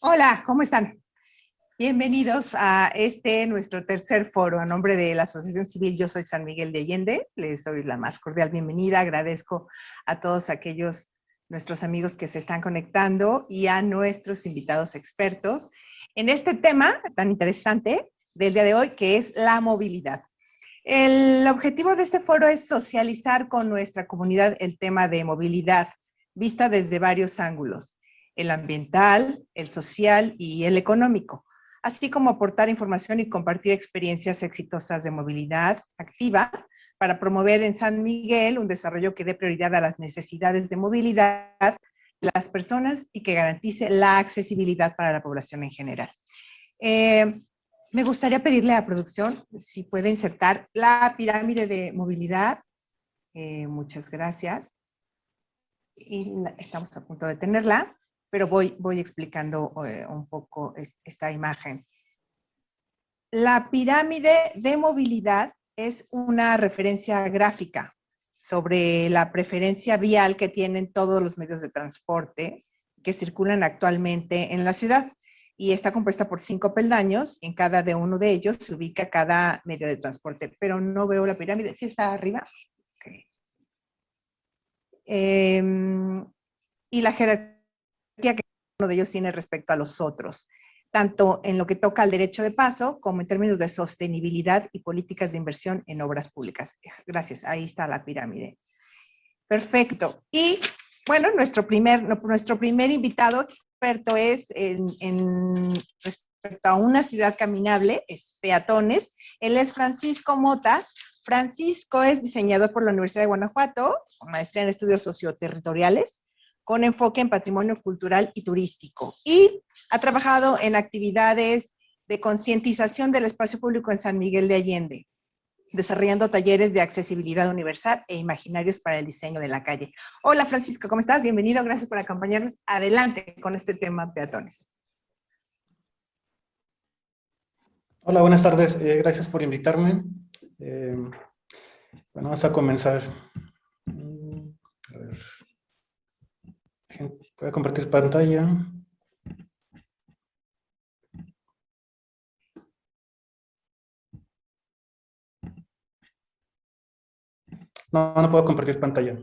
Hola, ¿cómo están? Bienvenidos a nuestro tercer foro. A nombre de la Asociación Civil, yo soy San Miguel de Allende. Les doy la más cordial bienvenida. Agradezco a todos aquellos nuestros amigos que se están conectando y a nuestros invitados expertos en este tema tan interesante del día de hoy, que es la movilidad. El objetivo de este foro es socializar con nuestra comunidad el tema de movilidad, vista desde varios ángulos: el ambiental, el social y el económico, así como aportar información y compartir experiencias exitosas de movilidad activa para promover en San Miguel un desarrollo que dé prioridad a las necesidades de movilidad de las personas y que garantice la accesibilidad para la población en general. Me gustaría pedirle a la producción si puede insertar la pirámide de movilidad. Muchas gracias. Y estamos a punto de tenerla, pero voy explicando un poco esta imagen. La pirámide de movilidad es una referencia gráfica sobre la preferencia vial que tienen todos los medios de transporte que circulan actualmente en la ciudad, y está compuesta por 5 peldaños. En cada de uno de ellos se ubica cada medio de transporte, pero no veo la pirámide. ¿Sí está arriba? Okay. Y la jerarquía que uno de ellos tiene respecto a los otros, tanto en lo que toca al derecho de paso como en términos de sostenibilidad y políticas de inversión en obras públicas. Gracias, ahí está la pirámide. Perfecto. Y bueno, nuestro primer invitado experto es respecto a una ciudad caminable, es peatones. Él es Francisco Mota. Francisco es diseñador por la Universidad de Guanajuato, con maestría en estudios socioterritoriales, con enfoque en patrimonio cultural y turístico. Y ha trabajado en actividades de concientización del espacio público en San Miguel de Allende, desarrollando talleres de accesibilidad universal e imaginarios para el diseño de la calle. Hola Francisco, ¿cómo estás? Bienvenido, gracias por acompañarnos. Adelante con este tema, peatones. Hola, buenas tardes. Gracias por invitarme. Bueno, vamos a comenzar. A ver. Voy a compartir pantalla. No, no puedo compartir pantalla.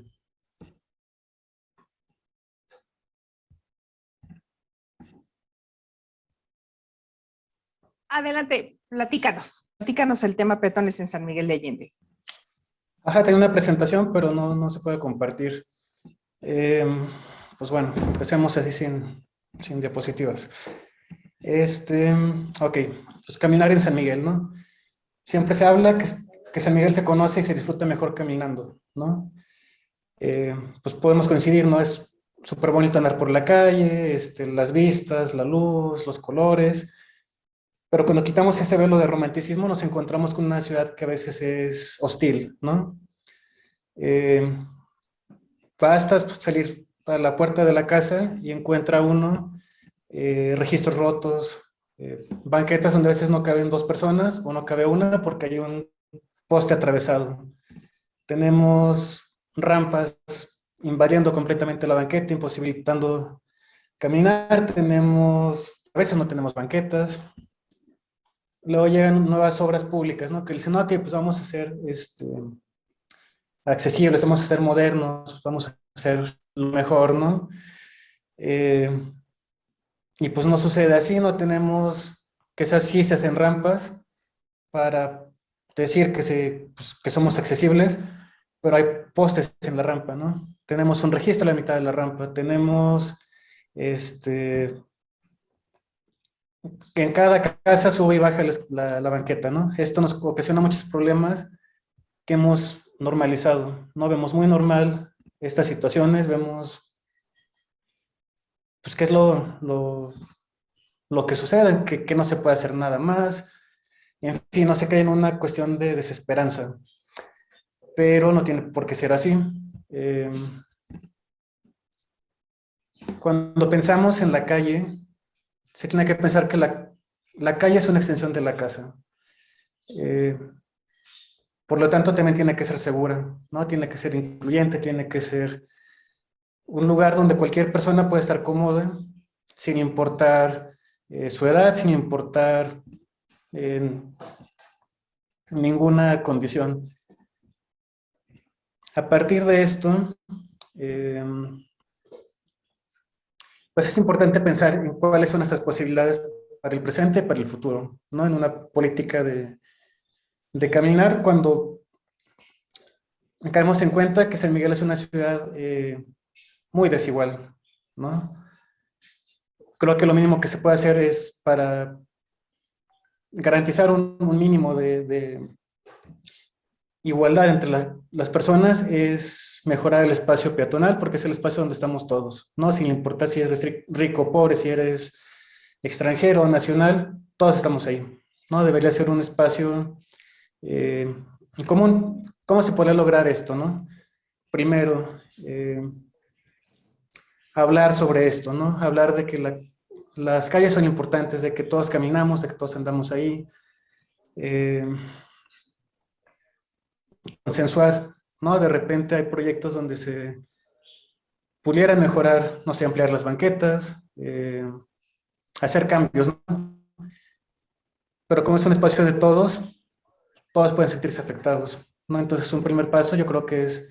Adelante, platícanos el tema peatones en San Miguel de Allende. Ajá, tengo una presentación, pero no se puede compartir. Pues bueno, empecemos así sin diapositivas. Ok, pues caminar en San Miguel, ¿no? Siempre se habla que San Miguel se conoce y se disfruta mejor caminando, ¿no? Pues podemos coincidir, ¿no? Es súper bonito andar por la calle, las vistas, la luz, los colores, pero cuando quitamos ese velo de romanticismo nos encontramos con una ciudad que a veces es hostil, ¿no? Basta salir a la puerta de la casa y encuentra uno registros rotos, banquetas donde a veces no caben 2 personas o no cabe una porque hay un poste atravesado. Tenemos rampas invadiendo completamente la banqueta, imposibilitando caminar. A veces no tenemos banquetas. Luego llegan nuevas obras públicas, ¿no? Que dicen, no, pues vamos a hacer accesibles, vamos a ser modernos, vamos a hacer lo mejor, ¿no? Y pues no sucede así, no tenemos que esas sí se hacen rampas para decir que somos accesibles, pero hay postes en la rampa, ¿no? Tenemos un registro a la mitad de la rampa, tenemos que en cada casa sube y baja la banqueta, ¿no? Esto nos ocasiona muchos problemas que hemos normalizado, ¿no? Vemos muy normal estas situaciones, vemos pues qué es lo que sucede, que no se puede hacer nada más, en fin, no se cae en una cuestión de desesperanza, pero no tiene por qué ser así. Cuando pensamos en la calle, se tiene que pensar que la calle es una extensión de la casa. Por lo tanto, también tiene que ser segura, ¿no? Tiene que ser incluyente, tiene que ser un lugar donde cualquier persona puede estar cómoda, sin importar su edad, sin importar ninguna condición. A partir de esto, pues es importante pensar en cuáles son estas posibilidades para el presente y para el futuro, ¿no? En una política de caminar cuando caemos en cuenta que San Miguel es una ciudad muy desigual, ¿no? Creo que lo mínimo que se puede hacer es para garantizar un mínimo de igualdad entre las personas es mejorar el espacio peatonal, porque es el espacio donde estamos todos, ¿no? Sin importar si eres rico o pobre, si eres extranjero o nacional, todos estamos ahí, ¿no? Debería ser un espacio común. ¿Cómo se podría lograr esto, no? Primero, hablar sobre esto, ¿no? Hablar de que las calles son importantes, de que todos caminamos, de que todos andamos ahí. Consensuar, ¿no? De repente hay proyectos donde se pudiera mejorar, no sé, ampliar las banquetas, hacer cambios, ¿no? Pero como es un espacio de todos, todos pueden sentirse afectados, ¿no? Entonces un primer paso yo creo que es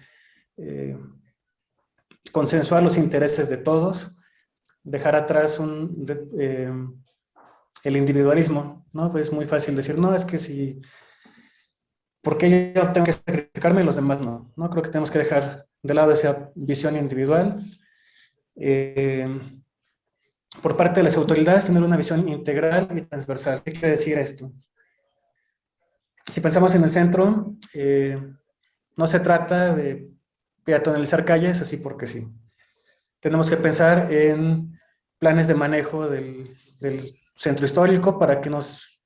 consensuar los intereses de todos, dejar atrás el individualismo, ¿no? Pues es muy fácil decir, no, es que si, ¿por qué yo tengo que sacrificarme y los demás no? No, creo que tenemos que dejar de lado esa visión individual. Por parte de las autoridades, tener una visión integral y transversal. ¿Qué quiere decir esto? Si pensamos en el centro, no se trata de peatonalizar calles así porque sí. Tenemos que pensar en planes de manejo del centro histórico para que nos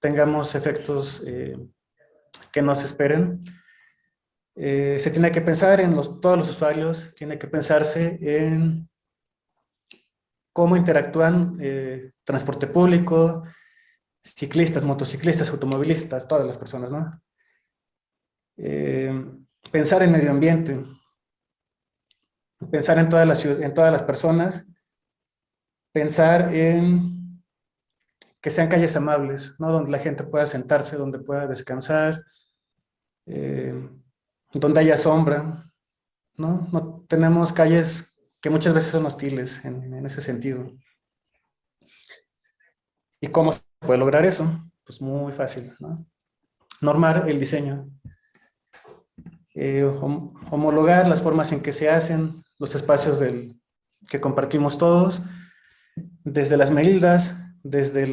tengamos efectos que nos esperen. Se tiene que pensar en todos los usuarios, tiene que pensarse en cómo interactúan transporte público, ciclistas, motociclistas, automovilistas, todas las personas, ¿no? Pensar en medio ambiente, pensar en todas las personas, pensar en que sean calles amables, ¿no? Donde la gente pueda sentarse, donde pueda descansar, donde haya sombra, ¿no? No tenemos calles que muchas veces son hostiles en ese sentido. ¿Y cómo se puede lograr eso? Pues muy fácil, ¿no? Normar el diseño. Homologar las formas en que se hacen los espacios que compartimos todos, desde las medidas, desde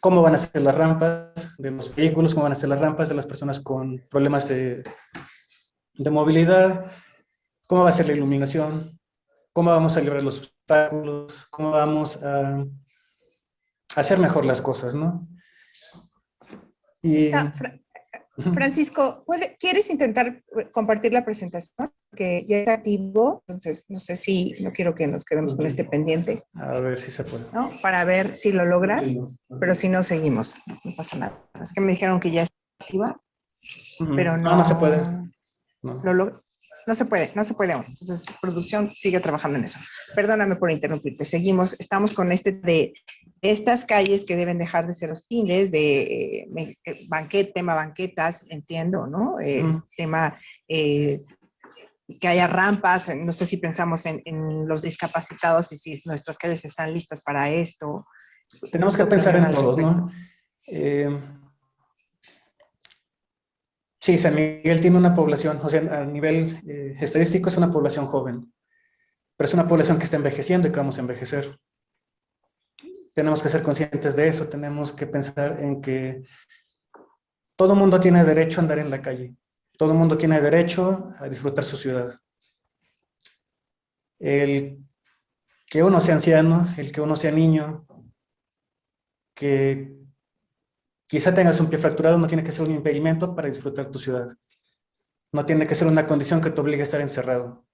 cómo van a ser las rampas de los vehículos, cómo van a ser las rampas de las personas con problemas de movilidad, cómo va a ser la iluminación, cómo vamos a librar los obstáculos, cómo vamos a hacer mejor las cosas, ¿no? Y, Francisco, ¿quieres intentar compartir la presentación? Que ya está activo, entonces no sé si, no quiero que nos quedemos con este pendiente. A ver si se puede. ¿No? Para ver si lo logras, pero si no, seguimos. No pasa nada. Es que me dijeron que ya está activa, pero no. No se puede. No. No se puede aún. Entonces, producción sigue trabajando en eso. Perdóname por interrumpirte. Seguimos. Estamos con de estas calles que deben dejar de ser hostiles, de tema banquetas, entiendo, ¿no? Tema que haya rampas. No sé si pensamos en los discapacitados y si nuestras calles están listas para esto. Tenemos que pensar en todos, ¿no? Sí, San Miguel tiene una población, o sea, a nivel estadístico es una población joven, pero es una población que está envejeciendo y que vamos a envejecer. Tenemos que ser conscientes de eso, tenemos que pensar en que todo mundo tiene derecho a andar en la calle, todo mundo tiene derecho a disfrutar su ciudad. El que uno sea anciano, el que uno sea niño, que quizá tengas un pie fracturado, no tiene que ser un impedimento para disfrutar tu ciudad. No tiene que ser una condición que te obligue a estar encerrado.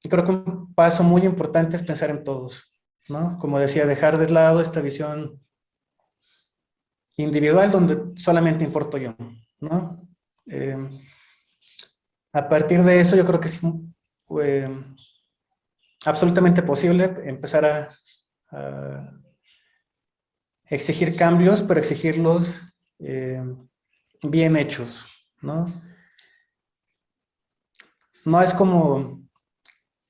Y creo que un paso muy importante es pensar en todos, ¿no? Como decía, dejar de lado esta visión individual donde solamente importo yo, ¿no? A partir de eso, yo creo que es absolutamente posible empezar a exigir cambios, pero exigirlos bien hechos, ¿no? No es como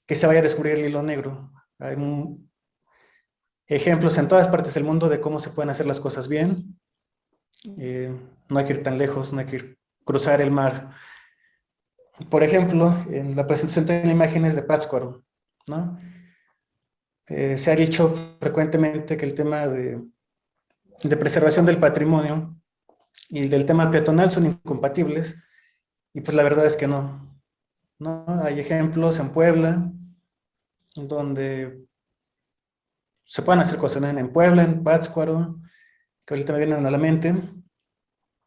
que se vaya a descubrir el hilo negro. Hay ejemplos en todas partes del mundo de cómo se pueden hacer las cosas bien. No hay que ir tan lejos, no hay que cruzar el mar. Por ejemplo, en la presentación de imágenes de Pátzcuaro, ¿no? Se ha dicho frecuentemente que el tema de preservación del patrimonio y del tema peatonal son incompatibles, y pues la verdad es que no, ¿no? Hay ejemplos en Puebla donde se pueden hacer cosas, ¿no? En Puebla, en Pátzcuaro, que ahorita me vienen a la mente,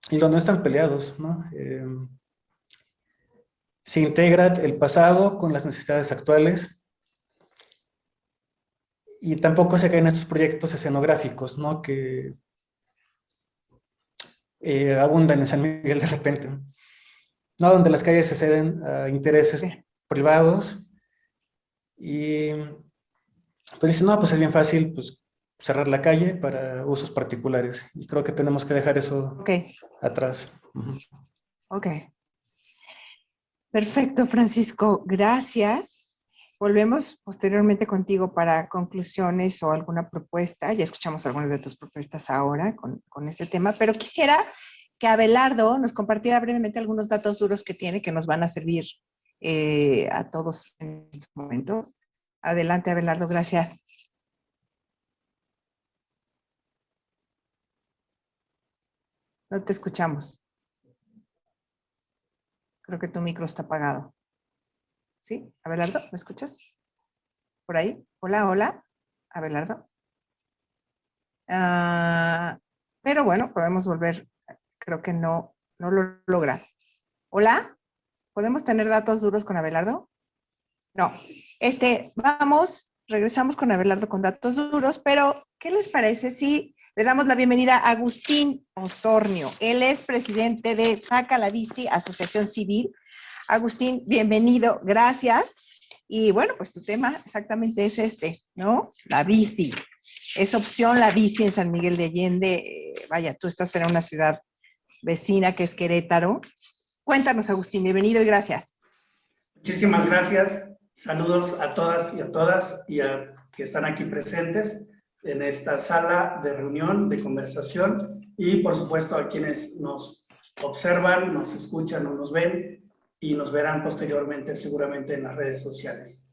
y donde no están peleados, ¿no? Se integra el pasado con las necesidades actuales, y tampoco se caen estos proyectos escenográficos, ¿no? Que abundan en San Miguel de repente, ¿no? Donde las calles se ceden a intereses privados y pues dicen, no, pues es bien fácil pues, cerrar la calle para usos particulares, y creo que tenemos que dejar eso atrás. Ok. Perfecto, Francisco. Gracias. Volvemos posteriormente contigo para conclusiones o alguna propuesta. Ya escuchamos algunas de tus propuestas ahora con este tema, pero quisiera que Abelardo nos compartiera brevemente algunos datos duros que tiene que nos van a servir a todos en estos momentos. Adelante, Abelardo, gracias. No te escuchamos. Creo que tu micro está apagado. ¿Sí? Abelardo, ¿me escuchas? ¿Por ahí? Hola, hola. Abelardo. Pero bueno, podemos volver. Creo que no lo logra. Hola, ¿podemos tener datos duros con Abelardo? No. Regresamos con Abelardo con datos duros, pero ¿qué les parece si le damos la bienvenida a Agustín Osornio? Él es presidente de Saca la Bici, Asociación Civil. Agustín, bienvenido, gracias. Y bueno, pues tu tema exactamente es este, ¿no? La bici. Es opción la bici en San Miguel de Allende. Vaya, tú estás en una ciudad vecina que es Querétaro. Cuéntanos, Agustín, bienvenido y gracias. Muchísimas gracias. Saludos a todas y a que están aquí presentes en esta sala de reunión, de conversación, y por supuesto a quienes nos observan, nos escuchan o nos ven y nos verán posteriormente seguramente en las redes sociales.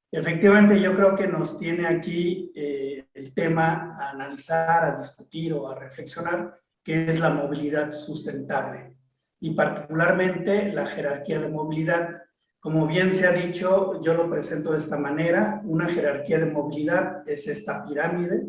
Efectivamente, yo creo que nos tiene aquí el tema a analizar, a discutir o a reflexionar, que es la movilidad sustentable y particularmente la jerarquía de movilidad. Como bien se ha dicho, yo lo presento de esta manera: una jerarquía de movilidad es esta pirámide,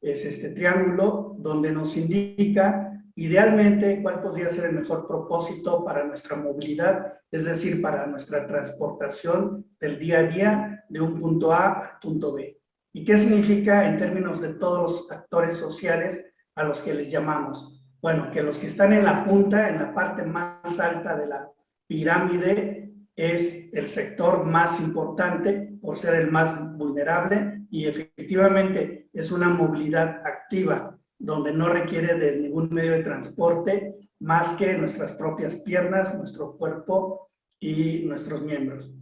es este triángulo donde nos indica idealmente cuál podría ser el mejor propósito para nuestra movilidad, es decir, para nuestra transportación del día a día de un punto A al punto B. ¿Y qué significa en términos de todos los actores sociales a los que les llamamos? Bueno, que los que están en la punta, en la parte más alta de la pirámide, es el sector más importante por ser el más vulnerable, y efectivamente es una movilidad activa donde no requiere de ningún medio de transporte más que nuestras propias piernas, nuestro cuerpo y nuestros miembros.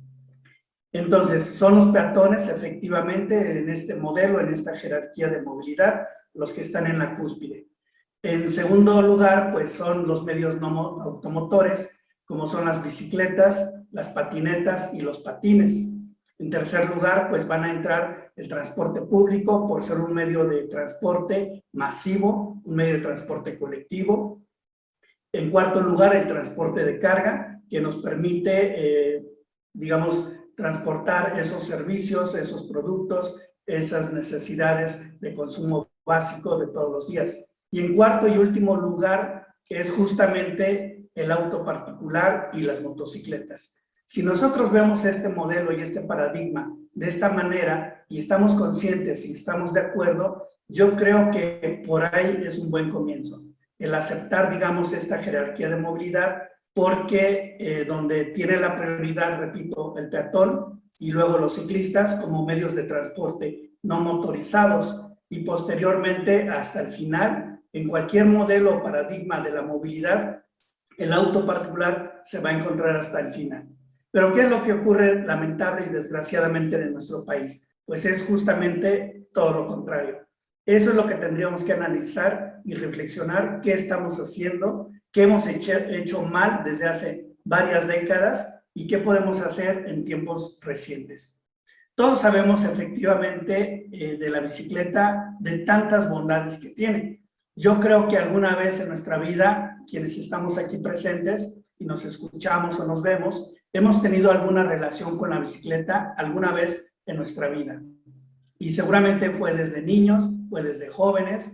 Entonces, son los peatones efectivamente en este modelo, en esta jerarquía de movilidad, los que están en la cúspide. En segundo lugar, pues son los medios no automotores, como son las bicicletas, las patinetas y los patines. En tercer lugar, pues van a entrar el transporte público por ser un medio de transporte masivo, un medio de transporte colectivo. En cuarto lugar, el transporte de carga, que nos permite, digamos, transportar esos servicios, esos productos, esas necesidades de consumo básico de todos los días. Y en cuarto y último lugar, es justamente el auto particular y las motocicletas. Si nosotros vemos este modelo y este paradigma de esta manera y estamos conscientes y estamos de acuerdo, yo creo que por ahí es un buen comienzo. El aceptar, digamos, esta jerarquía de movilidad porque donde tiene la prioridad, repito, el peatón y luego los ciclistas como medios de transporte no motorizados, y posteriormente hasta el final, en cualquier modelo o paradigma de la movilidad, el auto particular se va a encontrar hasta el final. Pero ¿qué es lo que ocurre lamentable y desgraciadamente en nuestro país? Pues es justamente todo lo contrario. Eso es lo que tendríamos que analizar y reflexionar qué estamos haciendo, qué hemos hecho mal desde hace varias décadas y qué podemos hacer en tiempos recientes. Todos sabemos efectivamente de la bicicleta, de tantas bondades que tiene. Yo creo que alguna vez en nuestra vida, quienes estamos aquí presentes y nos escuchamos o nos vemos, hemos tenido alguna relación con la bicicleta alguna vez en nuestra vida. Y seguramente fue desde niños, fue desde jóvenes,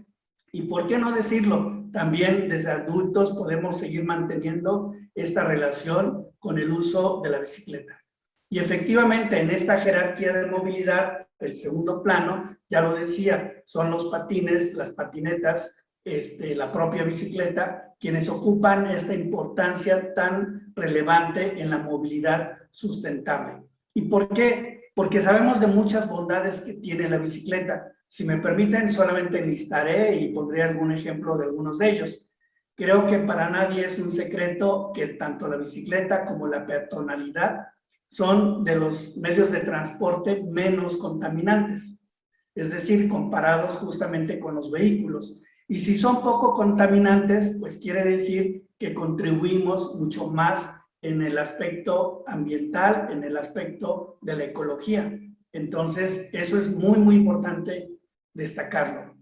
y por qué no decirlo, también desde adultos podemos seguir manteniendo esta relación con el uso de la bicicleta. Y efectivamente en esta jerarquía de movilidad, el segundo plano, ya lo decía, son los patines, las patinetas, la propia bicicleta, quienes ocupan esta importancia tan relevante en la movilidad sustentable. ¿Y por qué? Porque sabemos de muchas bondades que tiene la bicicleta. Si me permiten, solamente enlistaré y pondré algún ejemplo de algunos de ellos. Creo que para nadie es un secreto que tanto la bicicleta como la peatonalidad son de los medios de transporte menos contaminantes, es decir, comparados justamente con los vehículos. Y si son poco contaminantes, pues quiere decir que contribuimos mucho más en el aspecto ambiental, en el aspecto de la ecología. Entonces, eso es muy, muy importante destacarlo.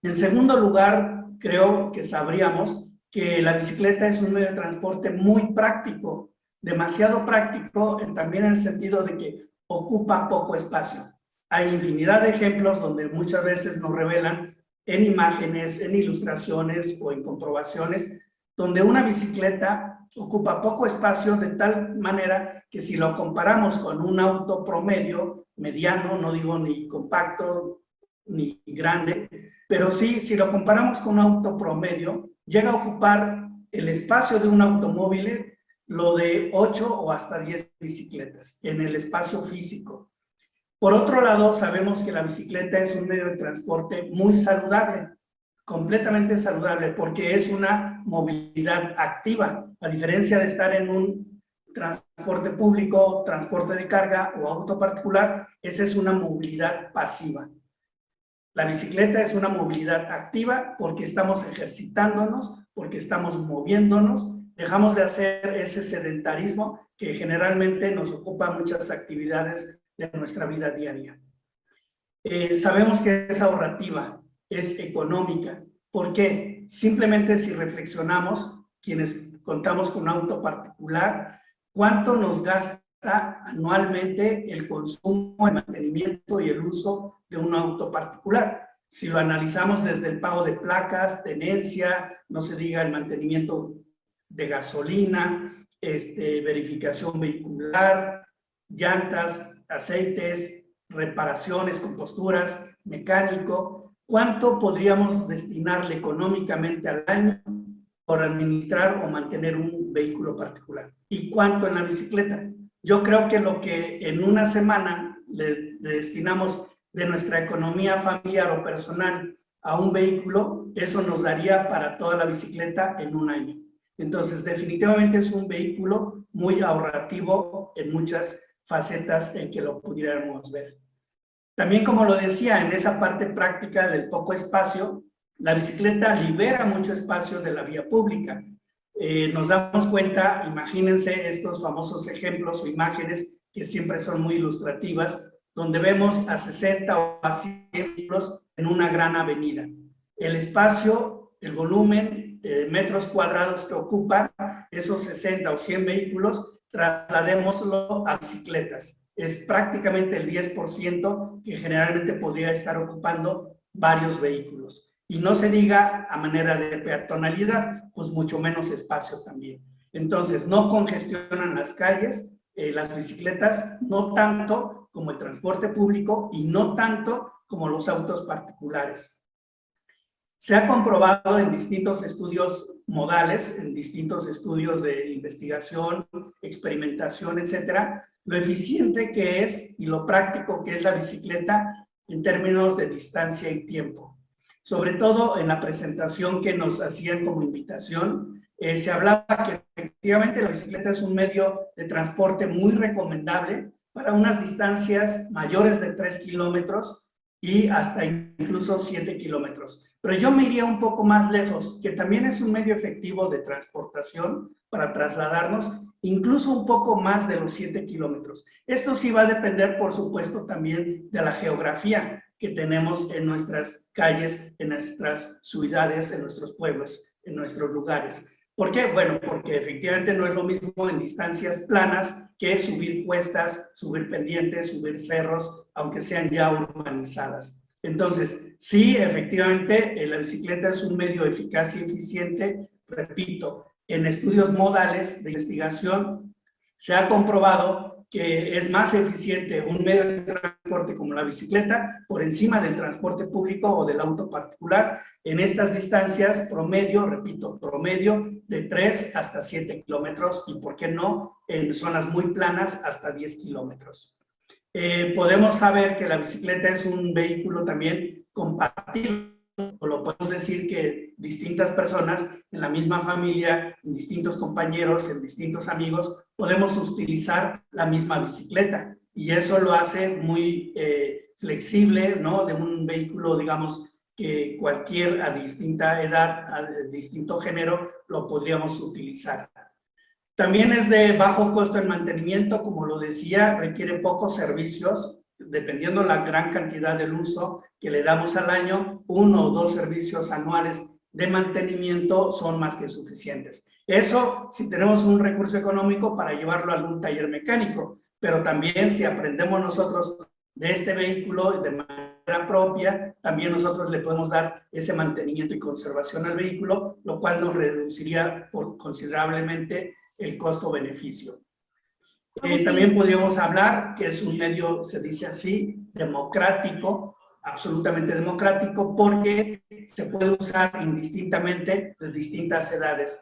En segundo lugar, creo que sabríamos que la bicicleta es un medio de transporte muy práctico, demasiado práctico, también en el sentido de que ocupa poco espacio. Hay infinidad de ejemplos donde muchas veces nos revelan en imágenes, en ilustraciones o en comprobaciones, donde una bicicleta ocupa poco espacio de tal manera que si lo comparamos con un auto promedio, mediano, no digo ni compacto ni grande, pero sí, si lo comparamos con un auto promedio, llega a ocupar el espacio de un automóvil lo de 8 o hasta 10 bicicletas en el espacio físico. Por otro lado, sabemos que la bicicleta es un medio de transporte muy saludable, completamente saludable, porque es una movilidad activa, a diferencia de estar en un transporte público, transporte de carga o auto particular, esa es una movilidad pasiva. La bicicleta es una movilidad activa porque estamos ejercitándonos, porque estamos moviéndonos, dejamos de hacer ese sedentarismo que generalmente nos ocupa muchas actividades de nuestra vida diaria. Sabemos que es ahorrativa, es económica. ¿Por qué? Simplemente si reflexionamos, quienes contamos con un auto particular, ¿cuánto nos gasta anualmente el consumo, el mantenimiento y el uso de un auto particular? Si lo analizamos desde el pago de placas, tenencia, no se diga el mantenimiento de gasolina, verificación vehicular, llantas, aceites, reparaciones, composturas, mecánico, ¿cuánto podríamos destinarle económicamente al año por administrar o mantener un vehículo particular? ¿Y cuánto en la bicicleta? Yo creo que lo que en una semana le destinamos de nuestra economía familiar o personal a un vehículo, eso nos daría para toda la bicicleta en un año. Entonces, definitivamente es un vehículo muy ahorrativo en muchas facetas en que lo pudiéramos ver. También, como lo decía, en esa parte práctica del poco espacio, la bicicleta libera mucho espacio de la vía pública. Nos damos cuenta, imagínense estos famosos ejemplos o imágenes que siempre son muy ilustrativas, donde vemos a 60 o a 100 vehículos en una gran avenida. El espacio, el volumen, metros cuadrados que ocupan esos 60 o 100 vehículos, trasladémoslo a bicicletas. Es prácticamente el 10% que generalmente podría estar ocupando varios vehículos. Y no se diga a manera de peatonalidad, pues mucho menos espacio también. Entonces, no congestionan las calles, las bicicletas, no tanto como el transporte público y no tanto como los autos particulares. Se ha comprobado en distintos estudios modales, en distintos estudios de investigación, experimentación, etcétera, lo eficiente que es y lo práctico que es la bicicleta en términos de distancia y tiempo. Sobre todo en la presentación que nos hacían como invitación, se hablaba que efectivamente la bicicleta es un medio de transporte muy recomendable para unas distancias mayores de 3 kilómetros y hasta incluso 7 kilómetros. Pero yo me iría un poco más lejos, que también es un medio efectivo de transportación para trasladarnos, incluso un poco más de los 7 kilómetros. Esto sí va a depender, por supuesto, también de la geografía que tenemos en nuestras calles, en nuestras ciudades, en nuestros pueblos, en nuestros lugares. ¿Por qué? Bueno, porque efectivamente no es lo mismo en distancias planas que subir cuestas, subir pendientes, subir cerros, aunque sean ya urbanizadas. Entonces, sí, efectivamente, la bicicleta es un medio eficaz y eficiente. Repito, en estudios modales de investigación se ha comprobado que es más eficiente un medio de transporte como la bicicleta por encima del transporte público o del auto particular en estas distancias promedio, repito, promedio de 3 hasta 7 kilómetros y, ¿por qué no?, en zonas muy planas hasta 10 kilómetros. Podemos saber que la bicicleta es un vehículo también compartido, o lo podemos decir que distintas personas en la misma familia, en distintos compañeros, en distintos amigos, podemos utilizar la misma bicicleta y eso lo hace muy flexible, ¿no? De un vehículo, digamos, que cualquier a distinta edad, a distinto género, lo podríamos utilizar. También es de bajo costo en mantenimiento, como lo decía, requiere pocos servicios, dependiendo la gran cantidad del uso que le damos al año, 1 o 2 servicios anuales de mantenimiento son más que suficientes. Eso si tenemos un recurso económico para llevarlo a algún taller mecánico, pero también si aprendemos nosotros de este vehículo de manera propia, también nosotros le podemos dar ese mantenimiento y conservación al vehículo, lo cual nos reduciría considerablemente el costo-beneficio. También podríamos hablar que es un medio, se dice así, democrático, absolutamente democrático, porque se puede usar indistintamente de distintas edades.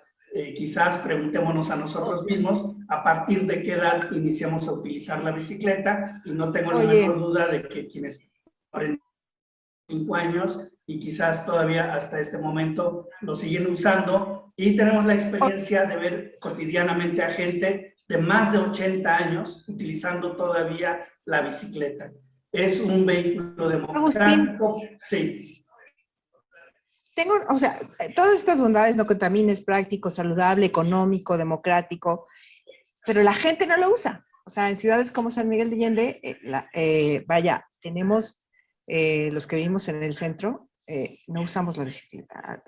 Quizás preguntémonos a nosotros mismos a partir de qué edad iniciamos a utilizar la bicicleta, y no tengo la menor duda de que quienes aprenden 5 años y quizás todavía hasta este momento lo siguen usando, y tenemos la experiencia de ver cotidianamente a gente de más de 80 años utilizando todavía la bicicleta. Es un vehículo democrático. Agustín, Sí. o sea, todas estas bondades, no contamines, práctico, saludable, económico, democrático, pero la gente no lo usa. O sea, en ciudades como San Miguel de Allende, vaya, tenemos los que vivimos en el centro, no usamos la bicicleta.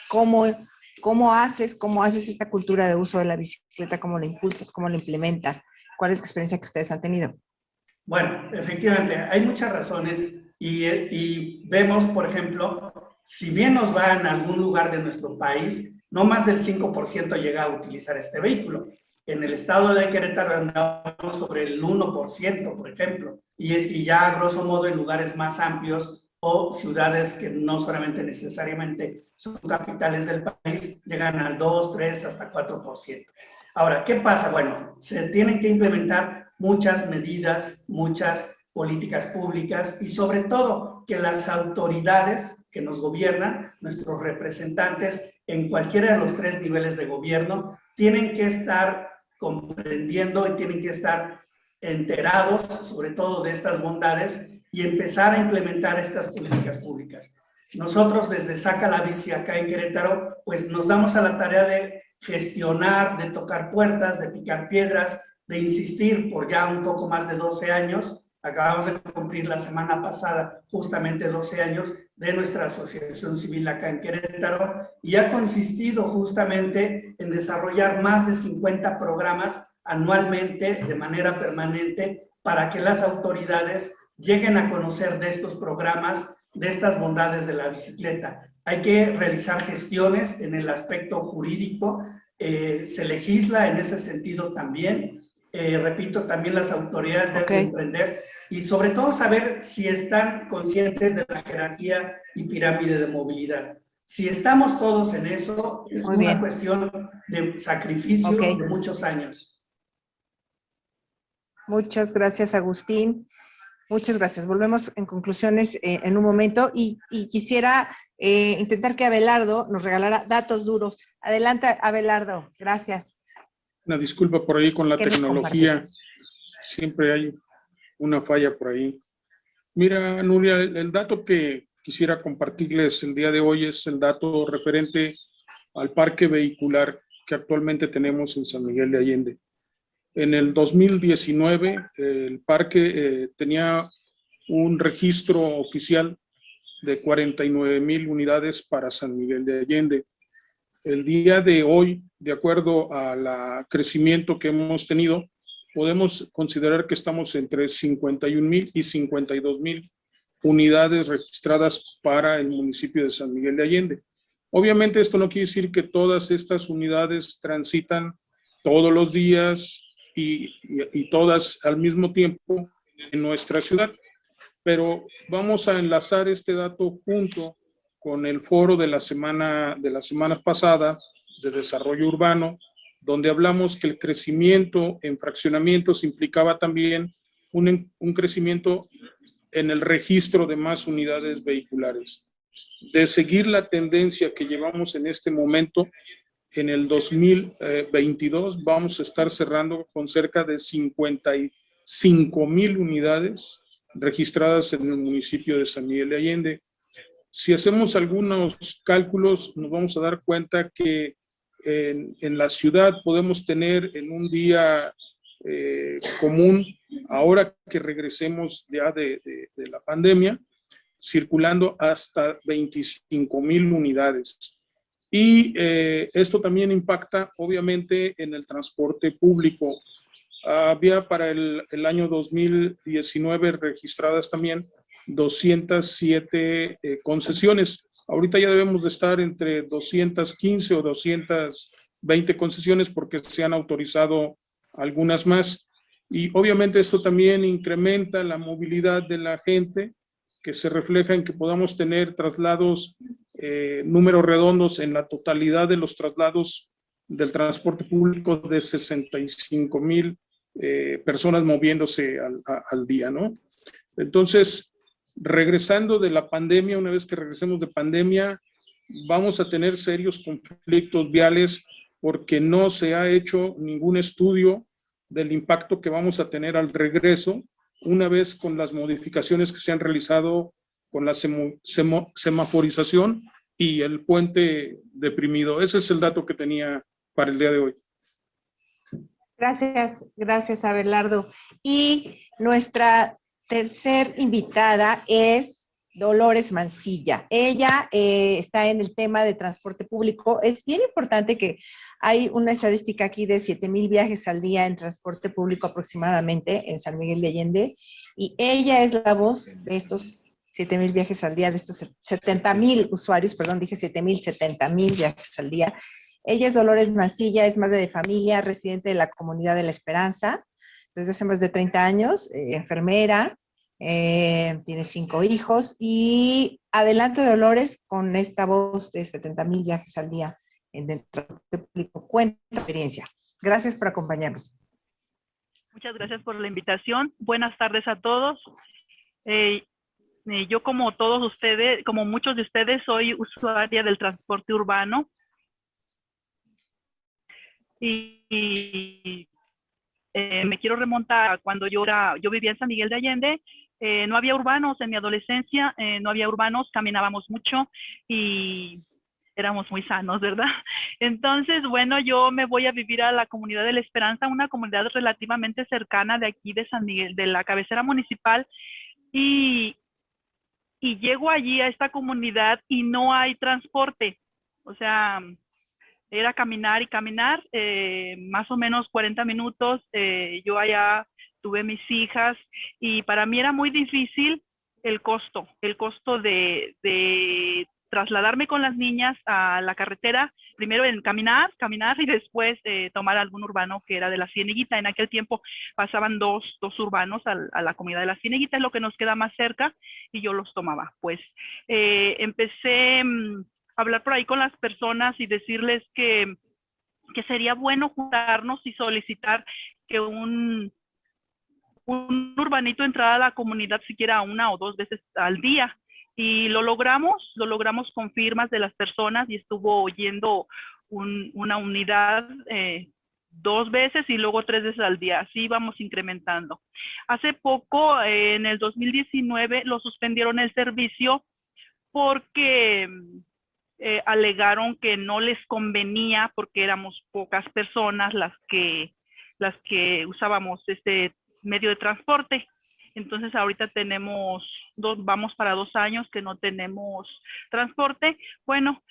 ¿Cómo haces esta cultura de uso de la bicicleta? ¿Cómo la impulsas? ¿Cómo la implementas? ¿Cuál es la experiencia que ustedes han tenido? Bueno, efectivamente, hay muchas razones y vemos, por ejemplo, si bien nos va en algún lugar de nuestro país, no más del 5% llega a utilizar este vehículo. En el estado de Querétaro andamos sobre el 1%, por ejemplo, y ya a grosso modo en lugares más amplios o ciudades que no solamente necesariamente son capitales del país, llegan al 2, 3, hasta 4%. Ahora, ¿qué pasa? Bueno, se tienen que implementar muchas medidas, muchas políticas públicas y sobre todo que las autoridades que nos gobiernan, nuestros representantes en cualquiera de los 3 niveles de gobierno, tienen que estar comprendiendo y tienen que estar enterados sobre todo de estas bondades y empezar a implementar estas políticas públicas. Nosotros desde Saca la Bici acá en Querétaro, pues nos damos a la tarea de gestionar, de tocar puertas, de picar piedras, de insistir por ya un poco más de 12 años. Acabamos de cumplir la semana pasada justamente 12 años de nuestra asociación civil acá en Querétaro y ha consistido justamente en desarrollar más de 50 programas anualmente de manera permanente para que las autoridades lleguen a conocer de estos programas, de estas bondades de la bicicleta. Hay que realizar gestiones en el aspecto jurídico, se legisla en ese sentido también. Repito, también las autoridades deben emprender y sobre todo saber si están conscientes de la jerarquía y pirámide de movilidad. Si estamos todos en eso, es Muy una bien. cuestión de sacrificio Ok. de muchos años. Muchas gracias, Agustín. Muchas gracias. Volvemos en conclusiones en un momento y quisiera intentar que Abelardo nos regalara datos duros. Adelante, Abelardo. Gracias. Una disculpa por ahí con la ¿Qué nos tecnología. compartes? Siempre hay una falla por ahí. Mira, Nuria, el dato que quisiera compartirles el día de hoy es el dato referente al parque vehicular que actualmente tenemos en San Miguel de Allende. En el 2019, el parque tenía un registro oficial de 49,000 unidades para San Miguel de Allende. El día de hoy, de acuerdo al crecimiento que hemos tenido, podemos considerar que estamos entre 51,000 y 52,000 unidades registradas para el municipio de San Miguel de Allende. Obviamente esto no quiere decir que todas estas unidades transitan todos los días y todas al mismo tiempo en nuestra ciudad, pero vamos a enlazar este dato junto con el foro de la semana pasada de desarrollo urbano, donde hablamos que el crecimiento en fraccionamientos implicaba también un crecimiento en el registro de más unidades vehiculares. De seguir la tendencia que llevamos en este momento, en el 2022 vamos a estar cerrando con cerca de 55,000 unidades registradas en el municipio de San Miguel de Allende. Si hacemos algunos cálculos, nos vamos a dar cuenta que en la ciudad podemos tener en un día común, ahora que regresemos ya de la pandemia, circulando hasta 25,000 unidades. Y esto también impacta obviamente en el transporte público. Había para el año 2019 registradas también 207 concesiones. Ahorita ya debemos de estar entre 215 o 220 concesiones porque se han autorizado algunas más. Y obviamente esto también incrementa la movilidad de la gente, que se refleja en que podamos tener traslados, números redondos en la totalidad de los traslados del transporte público de 65,000 personas moviéndose al día, ¿no? Entonces, regresando de la pandemia, una vez que regresemos de pandemia, vamos a tener serios conflictos viales porque no se ha hecho ningún estudio del impacto que vamos a tener al regreso, una vez con las modificaciones que se han realizado con la semaforización y el puente deprimido. Ese es el dato que tenía para el día de hoy. Gracias, Abelardo. Y nuestra tercer invitada es Dolores Mancilla. Ella está en el tema de transporte público. Es bien importante que hay una estadística aquí de 7,000 viajes al día en transporte público aproximadamente en San Miguel de Allende, y ella es la voz de estos 7,000 viajes al día, de estos 70,000 usuarios, perdón, dije 7,000, 70,000 viajes al día. Ella es Dolores Mancilla, es madre de familia, residente de la Comunidad de la Esperanza, desde hace más de 30 años, enfermera, tiene 5 hijos, y adelante Dolores con esta voz de 70,000 viajes al día en el transporte público. Cuenta experiencia. Gracias por acompañarnos. Muchas gracias por la invitación. Buenas tardes a todos. Yo, como todos ustedes, como muchos de ustedes, soy usuaria del transporte urbano. Y me quiero remontar a cuando yo vivía en San Miguel de Allende. No había urbanos en mi adolescencia, no había urbanos, caminábamos mucho y éramos muy sanos, ¿verdad? Entonces, bueno, yo me voy a vivir a la Comunidad de la Esperanza, una comunidad relativamente cercana de aquí de San Miguel, de la cabecera municipal, y llego allí a esta comunidad y no hay transporte. O sea, era caminar y caminar, más o menos 40 minutos. Yo allá tuve mis hijas y para mí era muy difícil el costo de trasladarme con las niñas a la carretera, primero en caminar y después tomar algún urbano que era de la Cieneguita. En aquel tiempo pasaban dos urbanos a la comunidad de la Cieneguita, es lo que nos queda más cerca, y yo los tomaba. Pues empecé hablar por ahí con las personas y decirles que sería bueno juntarnos y solicitar que un urbanito entrara a la comunidad siquiera 1 o 2 veces al día. Y lo logramos con firmas de las personas y estuvo yendo una unidad 2 veces y luego 3 veces al día. Así vamos incrementando. Hace poco, en el 2019, lo suspendieron el servicio porque alegaron que no les convenía porque éramos pocas personas las que usábamos este medio de transporte. Entonces ahorita vamos para 2 años que no tenemos transporte. Bueno,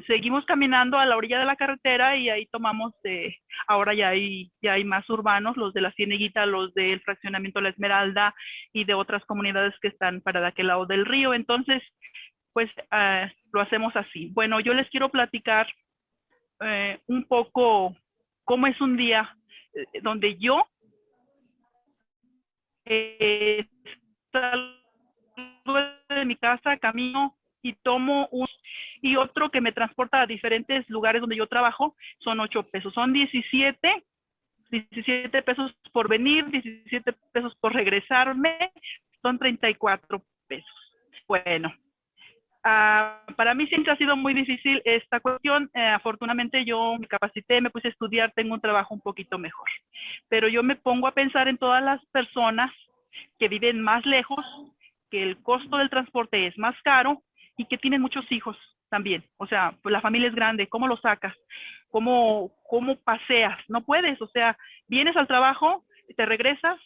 seguimos caminando a la orilla de la carretera y ahí tomamos ahora ya hay más urbanos, los de la Cieneguita, los del fraccionamiento La Esmeralda y de otras comunidades que están para de aquel lado del río. Entonces, pues lo hacemos así. Bueno, yo les quiero platicar un poco cómo es un día donde yo salgo de mi casa, camino y tomo y otro que me transporta a diferentes lugares donde yo trabajo, son 8 pesos. Son 17 pesos por venir, 17 pesos por regresarme, son 34 pesos. Bueno, para mí siempre ha sido muy difícil esta cuestión. Afortunadamente yo me capacité, me puse a estudiar, tengo un trabajo un poquito mejor. Pero yo me pongo a pensar en todas las personas que viven más lejos, que el costo del transporte es más caro y que tienen muchos hijos también. O sea, pues la familia es grande, ¿cómo lo sacas? ¿Cómo paseas? No puedes, o sea, vienes al trabajo, te regresas,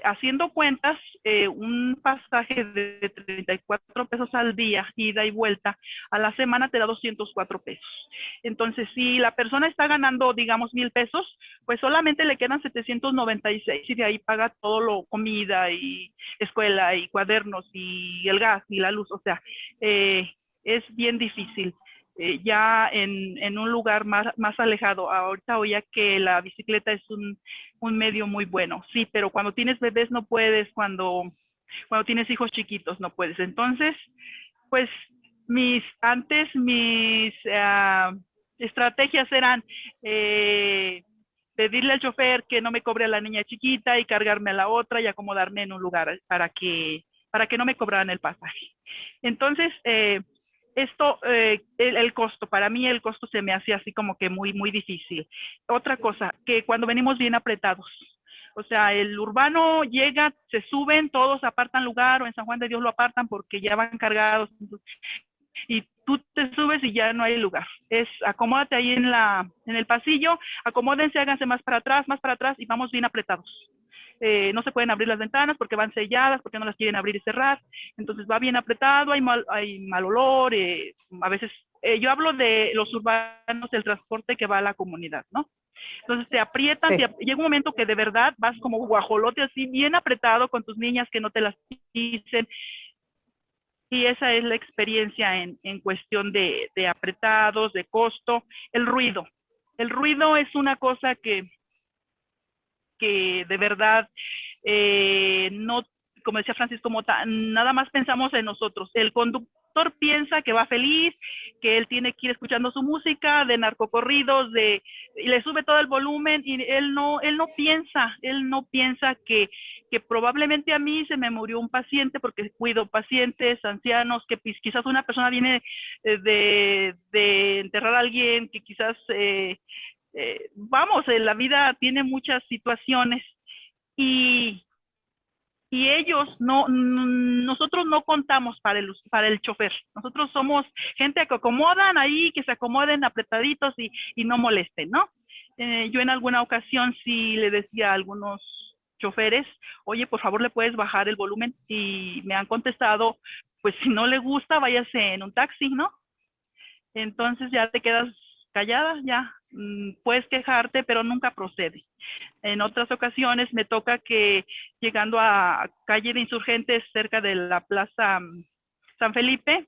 haciendo cuentas, un pasaje de 34 pesos al día, ida y vuelta, a la semana te da 204 pesos. Entonces, si la persona está ganando, digamos, 1,000 pesos, pues solamente le quedan 796 y de ahí paga todo lo comida y escuela y cuadernos y el gas y la luz. O sea, es bien difícil. Ya en un lugar más alejado. Ahorita oía que la bicicleta es un medio muy bueno, sí, pero cuando tienes bebés no puedes, cuando tienes hijos chiquitos no puedes. Entonces, pues mis estrategias eran pedirle al chofer que no me cobre a la niña chiquita y cargarme a la otra y acomodarme en un lugar para que no me cobraran el pasaje. Entonces, el costo, para mí el costo se me hacía así como que muy, muy difícil. Otra cosa, que cuando venimos bien apretados, o sea, el urbano llega, se suben, todos apartan lugar, o en San Juan de Dios lo apartan porque ya van cargados, y tú te subes y ya no hay lugar. Acomódate ahí en el pasillo, acomódense, háganse más para atrás, y vamos bien apretados. No se pueden abrir las ventanas porque van selladas, porque no las quieren abrir y cerrar. Entonces va bien apretado, hay mal olor. A veces, yo hablo de los urbanos del transporte que va a la comunidad, ¿no? Entonces te aprietan, Sí. llega un momento que de verdad vas como guajolote así, bien apretado con tus niñas que no te las pisen. Y esa es la experiencia en cuestión de apretados, de costo. El ruido es una cosa que de verdad no, como decía Francisco Mota, nada más pensamos en nosotros. El conductor piensa que va feliz, que él tiene que ir escuchando su música de narcocorridos, y le sube todo el volumen, y él no piensa que probablemente a mí se me murió un paciente porque cuido pacientes, ancianos, que quizás una persona viene de enterrar a alguien, que quizás la vida tiene muchas situaciones y ellos nosotros no contamos para el chofer. Nosotros somos gente que acomodan ahí, que se acomoden apretaditos y no molesten, ¿no? Yo en alguna ocasión sí le decía a algunos choferes, oye, por favor, ¿le puedes bajar el volumen? Y me han contestado, pues si no le gusta, váyase en un taxi, ¿no? Entonces ya te quedas callada, ya puedes quejarte, pero nunca procede. En otras ocasiones me toca que llegando a calle de Insurgentes cerca de la Plaza San Felipe,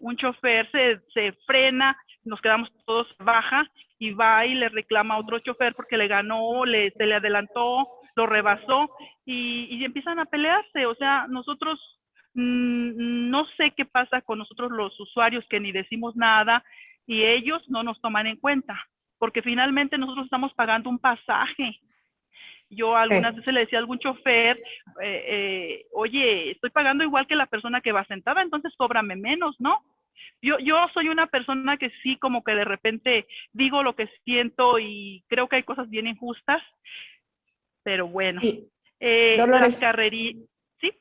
un chofer se frena, nos quedamos todos baja y va y le reclama a otro chofer porque le ganó, se le adelantó, lo rebasó y empiezan a pelearse. O sea, nosotros No sé qué pasa con nosotros los usuarios que ni decimos nada y ellos no nos toman en cuenta, porque finalmente nosotros estamos pagando un pasaje. Yo algunas veces le decía a algún chofer, oye, estoy pagando igual que la persona que va sentada, entonces cóbrame menos, ¿no? Yo soy una persona que sí, como que de repente digo lo que siento y creo que hay cosas bien injustas, pero bueno. Las Dolores, carrerías, ¿sí?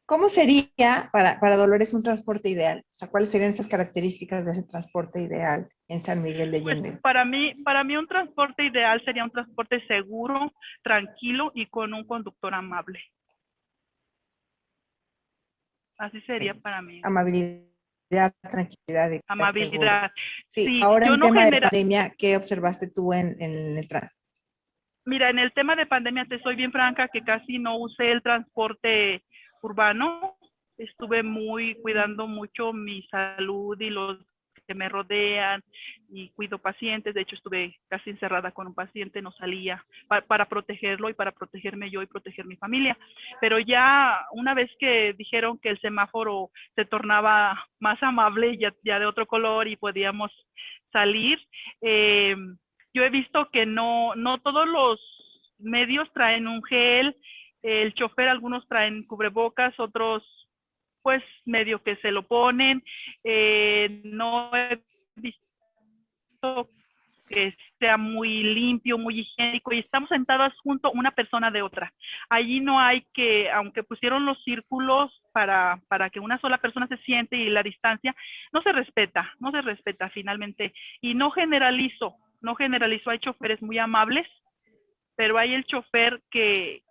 ¿cómo sería para Dolores un transporte ideal? O sea, ¿cuáles serían esas características de ese transporte ideal en San Miguel de Pues Allende? para mí un transporte ideal sería un transporte seguro, tranquilo y con un conductor amable. Así sería para mí. Amabilidad, tranquilidad, y Amabilidad. Sí, Sí, ahora yo en no tema de genera, pandemia, ¿qué observaste tú en el tránsito? mira, en el tema de pandemia te soy bien franca que casi no usé el transporte urbano. Estuve cuidando mucho mi salud y los que me rodean y cuido pacientes. De hecho, estuve casi encerrada con un paciente, no salía para protegerlo y para protegerme yo y proteger mi familia. Pero ya una vez que dijeron que el semáforo se tornaba más amable, ya de otro color y podíamos salir, yo he visto que no todos los medios traen un gel, el chofer, algunos traen cubrebocas, otros pues medio que se lo ponen, no he visto que sea muy limpio, muy higiénico y estamos sentadas junto una persona de otra. Allí no hay que, aunque pusieron los círculos para que una sola persona se siente y la distancia, no se respeta finalmente. Y no generalizo, hay choferes muy amables, pero hay el chofer que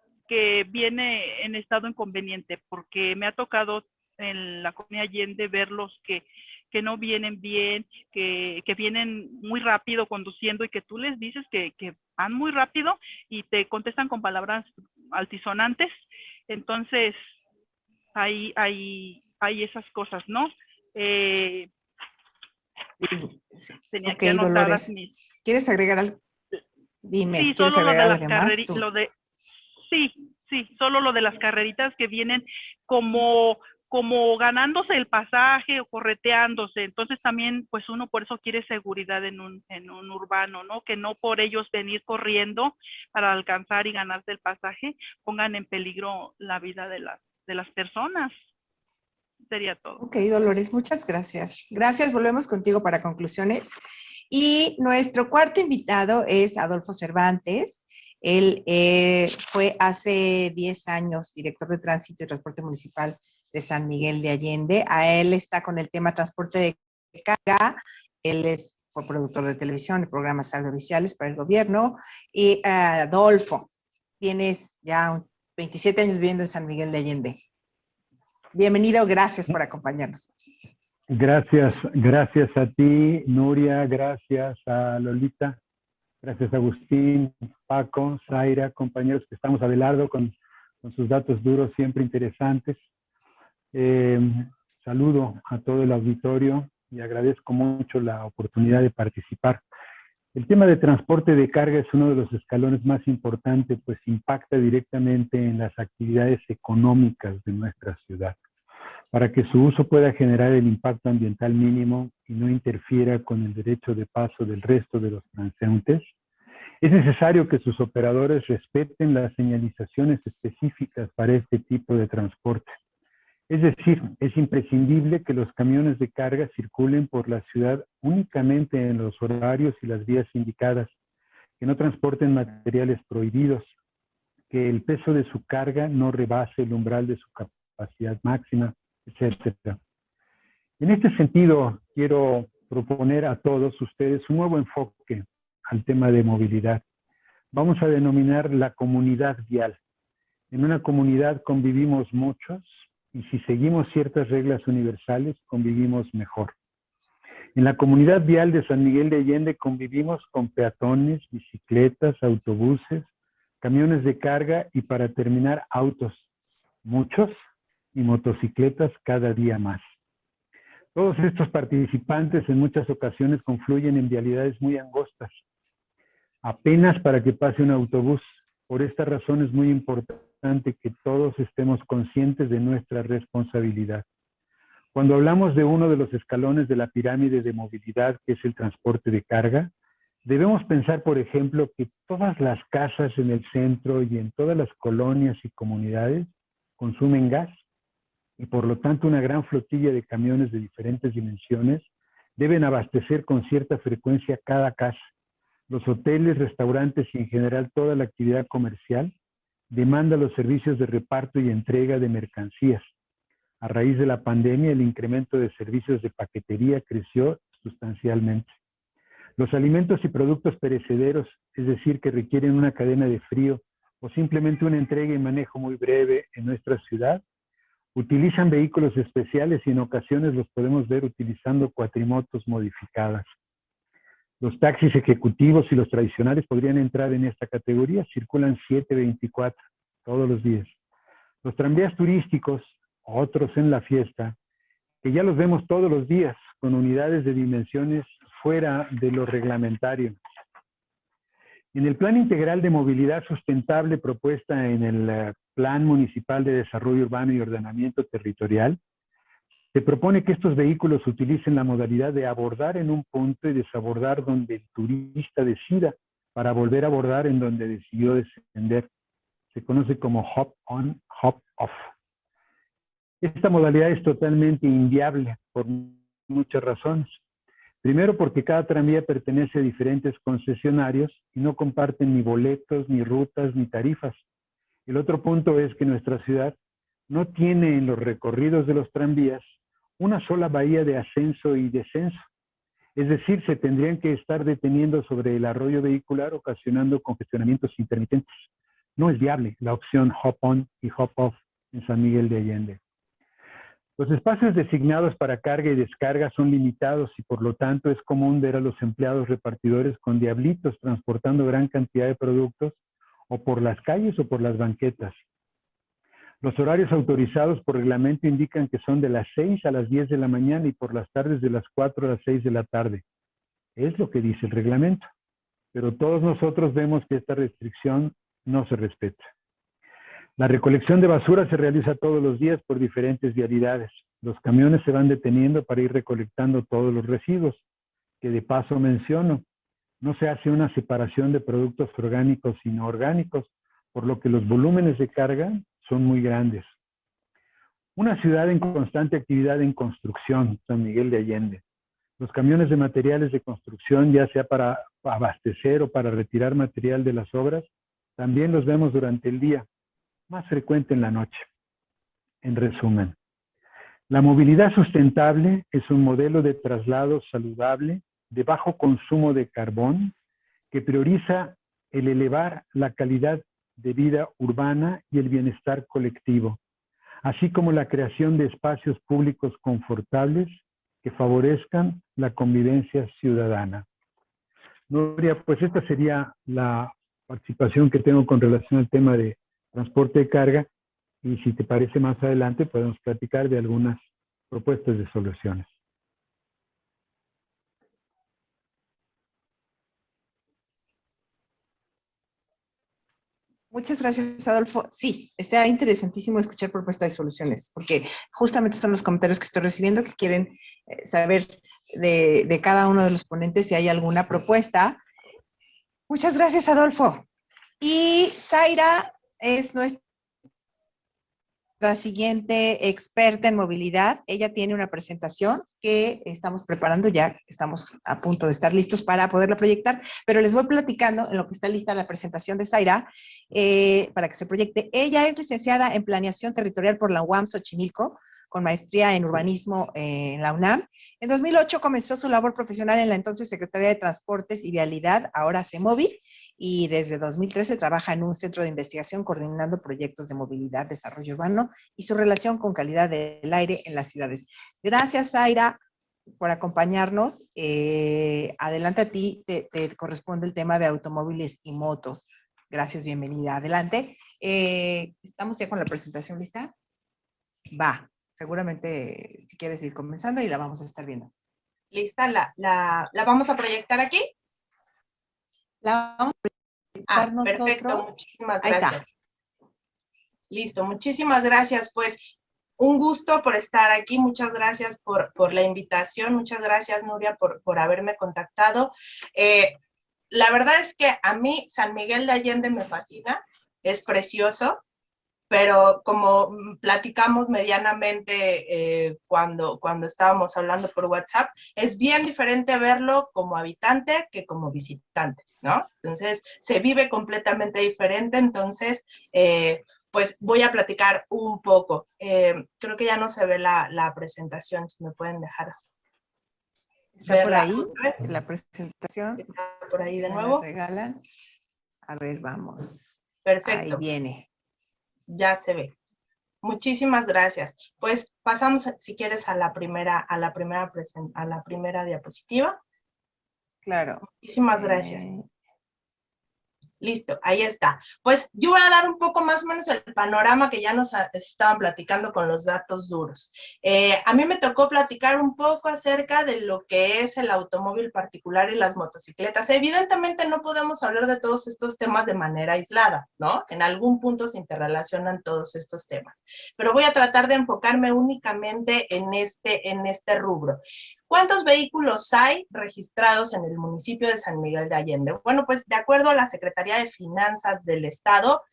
viene en estado inconveniente, porque me ha tocado en la colonia Allende verlos que no vienen bien, que vienen muy rápido conduciendo y que tú les dices que van muy rápido y te contestan con palabras altisonantes. Entonces, hay esas cosas, ¿no? Tenía Ok, que anotadas Dolores, mis... ¿quieres agregar algo? Dime, Sí, ¿quieres solo lo de agregar las algo más? carreritas, sí, solo lo de las carreritas que vienen como ganándose el pasaje o correteándose. Entonces también, pues uno por eso quiere seguridad en un urbano, ¿no? Que no por ellos venir corriendo para alcanzar y ganarse el pasaje, pongan en peligro la vida de las personas. Sería todo. Ok, Dolores, muchas gracias. Gracias, volvemos contigo para conclusiones. Y nuestro cuarto invitado es Adolfo Cervantes. Él fue hace 10 años director de Tránsito y Transporte Municipal de San Miguel de Allende. A él está con el tema transporte de carga. Él fue productor de televisión y programas audiovisuales para el gobierno. Y Adolfo, tienes ya 27 años viviendo en San Miguel de Allende. Bienvenido, gracias por acompañarnos. Gracias a ti, Nuria, gracias a Lolita, gracias a Agustín, Paco, Zaira, compañeros que estamos a Abelardo con sus datos duros, siempre interesantes. Saludo a todo el auditorio y agradezco mucho la oportunidad de participar. El tema de transporte de carga es uno de los escalones más importantes, pues impacta directamente en las actividades económicas de nuestra ciudad. Para que su uso pueda generar el impacto ambiental mínimo y no interfiera con el derecho de paso del resto de los transeúntes, es necesario que sus operadores respeten las señalizaciones específicas para este tipo de transporte. Es decir, es imprescindible que los camiones de carga circulen por la ciudad únicamente en los horarios y las vías indicadas, que no transporten materiales prohibidos, que el peso de su carga no rebase el umbral de su capacidad máxima, etcétera. En este sentido, quiero proponer a todos ustedes un nuevo enfoque al tema de movilidad. Vamos a denominar la comunidad vial. En una comunidad convivimos muchos y si seguimos ciertas reglas universales, convivimos mejor. En la comunidad vial de San Miguel de Allende convivimos con peatones, bicicletas, autobuses, camiones de carga y para terminar, autos, muchos, y motocicletas cada día más. Todos estos participantes en muchas ocasiones confluyen en vialidades muy angostas, apenas para que pase un autobús. Por esta razón es muy importante importante que todos estemos conscientes de nuestra responsabilidad. Cuando hablamos de uno de los escalones de la pirámide de movilidad, que es el transporte de carga, debemos pensar, por ejemplo, que todas las casas en el centro y en todas las colonias y comunidades consumen gas y por lo tanto una gran flotilla de camiones de diferentes dimensiones deben abastecer con cierta frecuencia cada casa. Los hoteles, restaurantes y en general toda la actividad comercial demanda los servicios de reparto y entrega de mercancías. A raíz de la pandemia, el incremento de servicios de paquetería creció sustancialmente. Los alimentos y productos perecederos, es decir, que requieren una cadena de frío o simplemente una entrega y manejo muy breve en nuestra ciudad, utilizan vehículos especiales y en ocasiones los podemos ver utilizando cuatrimotos modificadas. Los taxis ejecutivos y los tradicionales podrían entrar en esta categoría, circulan 7/24 todos los días. Los tranvías turísticos, otros en la fiesta, que ya los vemos todos los días con unidades de dimensiones fuera de lo reglamentario. En el Plan Integral de Movilidad Sustentable propuesta en el Plan Municipal de Desarrollo Urbano y Ordenamiento Territorial, se propone que estos vehículos utilicen la modalidad de abordar en un punto y desabordar donde el turista decida para volver a abordar en donde decidió descender. Se conoce como hop-on, hop-off. Esta modalidad es totalmente inviable por muchas razones. Primero, porque cada tranvía pertenece a diferentes concesionarios y no comparten ni boletos, ni rutas, ni tarifas. El otro punto es que nuestra ciudad no tiene en los recorridos de los tranvías una sola bahía de ascenso y descenso. Es decir, se tendrían que estar deteniendo sobre el arroyo vehicular, ocasionando congestionamientos intermitentes. No es viable la opción hop-on y hop-off en San Miguel de Allende. Los espacios designados para carga y descarga son limitados y por lo tanto es común ver a los empleados repartidores con diablitos transportando gran cantidad de productos o por las calles o por las banquetas. Los horarios autorizados por reglamento indican que son de las 6 a las 10 de la mañana y por las tardes de las 4 a las 6 de la tarde. Es lo que dice el reglamento, pero todos nosotros vemos que esta restricción no se respeta. La recolección de basura se realiza todos los días por diferentes vialidades. Los camiones se van deteniendo para ir recolectando todos los residuos, que de paso menciono, no se hace una separación de productos orgánicos y no orgánicos, por lo que los volúmenes de carga son muy grandes. Una ciudad en constante actividad en construcción, San Miguel de Allende. Los camiones de materiales de construcción, ya sea para abastecer o para retirar material de las obras, también los vemos durante el día, más frecuente en la noche. En resumen, la movilidad sustentable es un modelo de traslado saludable de bajo consumo de carbón que prioriza el elevar la calidad de vida urbana y el bienestar colectivo, así como la creación de espacios públicos confortables que favorezcan la convivencia ciudadana. Nuria, pues esta sería la participación que tengo con relación al tema de transporte de carga y si te parece más adelante podemos platicar de algunas propuestas de soluciones. Muchas gracias, Adolfo. Sí, está interesantísimo escuchar propuestas de soluciones, porque justamente son los comentarios que estoy recibiendo que quieren saber de cada uno de los ponentes si hay alguna propuesta. Muchas gracias, Adolfo. Y Zaira es nuestra siguiente experta en movilidad. Ella tiene una presentación que estamos preparando, ya estamos a punto de estar listos para poderla proyectar, pero les voy platicando en lo que está lista la presentación de Zaira para que se proyecte. Ella es licenciada en Planeación Territorial por la UAM Xochimilco, con maestría en urbanismo en la UNAM. En 2008 comenzó su labor profesional en la entonces Secretaría de Transportes y Vialidad, ahora CEMOVI, y desde 2013 trabaja en un centro de investigación coordinando proyectos de movilidad, desarrollo urbano y su relación con calidad del aire en las ciudades. Gracias, Zaira, por acompañarnos. Adelante a ti, te corresponde el tema de automóviles y motos. Gracias, bienvenida. Adelante. ¿Estamos ya con la presentación lista? Va, seguramente si quieres ir comenzando y la vamos a estar viendo. ¿Lista? ¿La vamos a proyectar aquí? La vamos a proyectar nosotros. Perfecto, muchísimas Ahí gracias. está. Listo, muchísimas gracias. Pues un gusto por estar aquí. Muchas gracias por la invitación. Muchas gracias, Nuria, por haberme contactado. La verdad es que a mí San Miguel de Allende me fascina. Es precioso. Pero como platicamos medianamente cuando estábamos hablando por WhatsApp, es bien diferente verlo como habitante que como visitante, ¿no? Entonces, se vive completamente diferente, entonces, pues voy a platicar un poco. Creo que ya no se ve la presentación, si me pueden dejar. ¿Está por ahí otra vez. la presentación? ¿Está por ahí de ¿Me nuevo? la regalan? A ver, vamos. Perfecto. Ahí viene. Ya se ve. Muchísimas gracias. Pues pasamos, si quieres, a la primera diapositiva. Claro. Muchísimas gracias. Listo, ahí está. Pues yo voy a dar un poco más o menos el panorama que ya nos estaban platicando con los datos duros. A mí me tocó platicar un poco acerca de lo que es el automóvil particular y las motocicletas. Evidentemente no podemos hablar de todos estos temas de manera aislada, ¿no? En algún punto se interrelacionan todos estos temas. Pero voy a tratar de enfocarme únicamente en este rubro. ¿Cuántos vehículos hay registrados en el municipio de San Miguel de Allende? Bueno, pues de acuerdo a la Secretaría de Finanzas del Estado,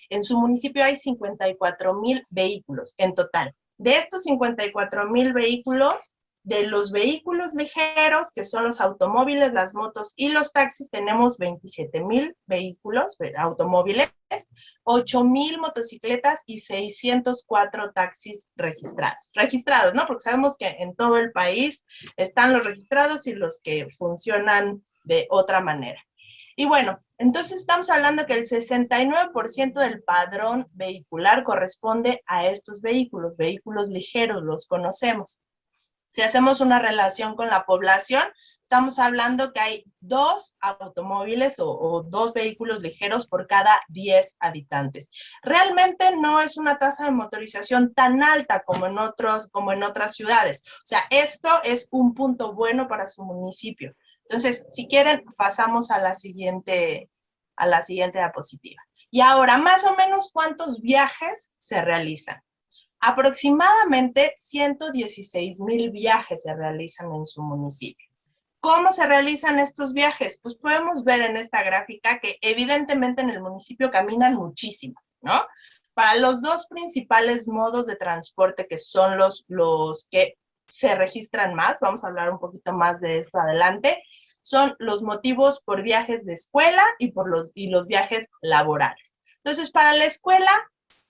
en su municipio hay 54,000 vehículos en total. De estos 54,000 vehículos, de los vehículos ligeros, que son los automóviles, las motos y los taxis, tenemos 27,000 vehículos, automóviles, 8,000 motocicletas y 604 taxis registrados. Registrados, ¿no? Porque sabemos que en todo el país están los registrados y los que funcionan de otra manera. Y bueno, entonces estamos hablando que el 69% del padrón vehicular corresponde a estos vehículos ligeros, los conocemos. Si hacemos una relación con la población, estamos hablando que hay 2 automóviles o 2 vehículos ligeros por cada 10 habitantes. Realmente no es una tasa de motorización tan alta como en otras ciudades. O sea, esto es un punto bueno para su municipio. Entonces, si quieren, pasamos a la siguiente diapositiva. Y ahora, más o menos, ¿cuántos viajes se realizan? Aproximadamente 116,000 viajes se realizan en su municipio. ¿Cómo se realizan estos viajes? Pues podemos ver en esta gráfica que evidentemente en el municipio caminan muchísimo, ¿no? Para los 2 principales modos de transporte que son los que se registran más, vamos a hablar un poquito más de esto adelante, son los motivos por viajes de escuela y los viajes laborales. Entonces, para la escuela,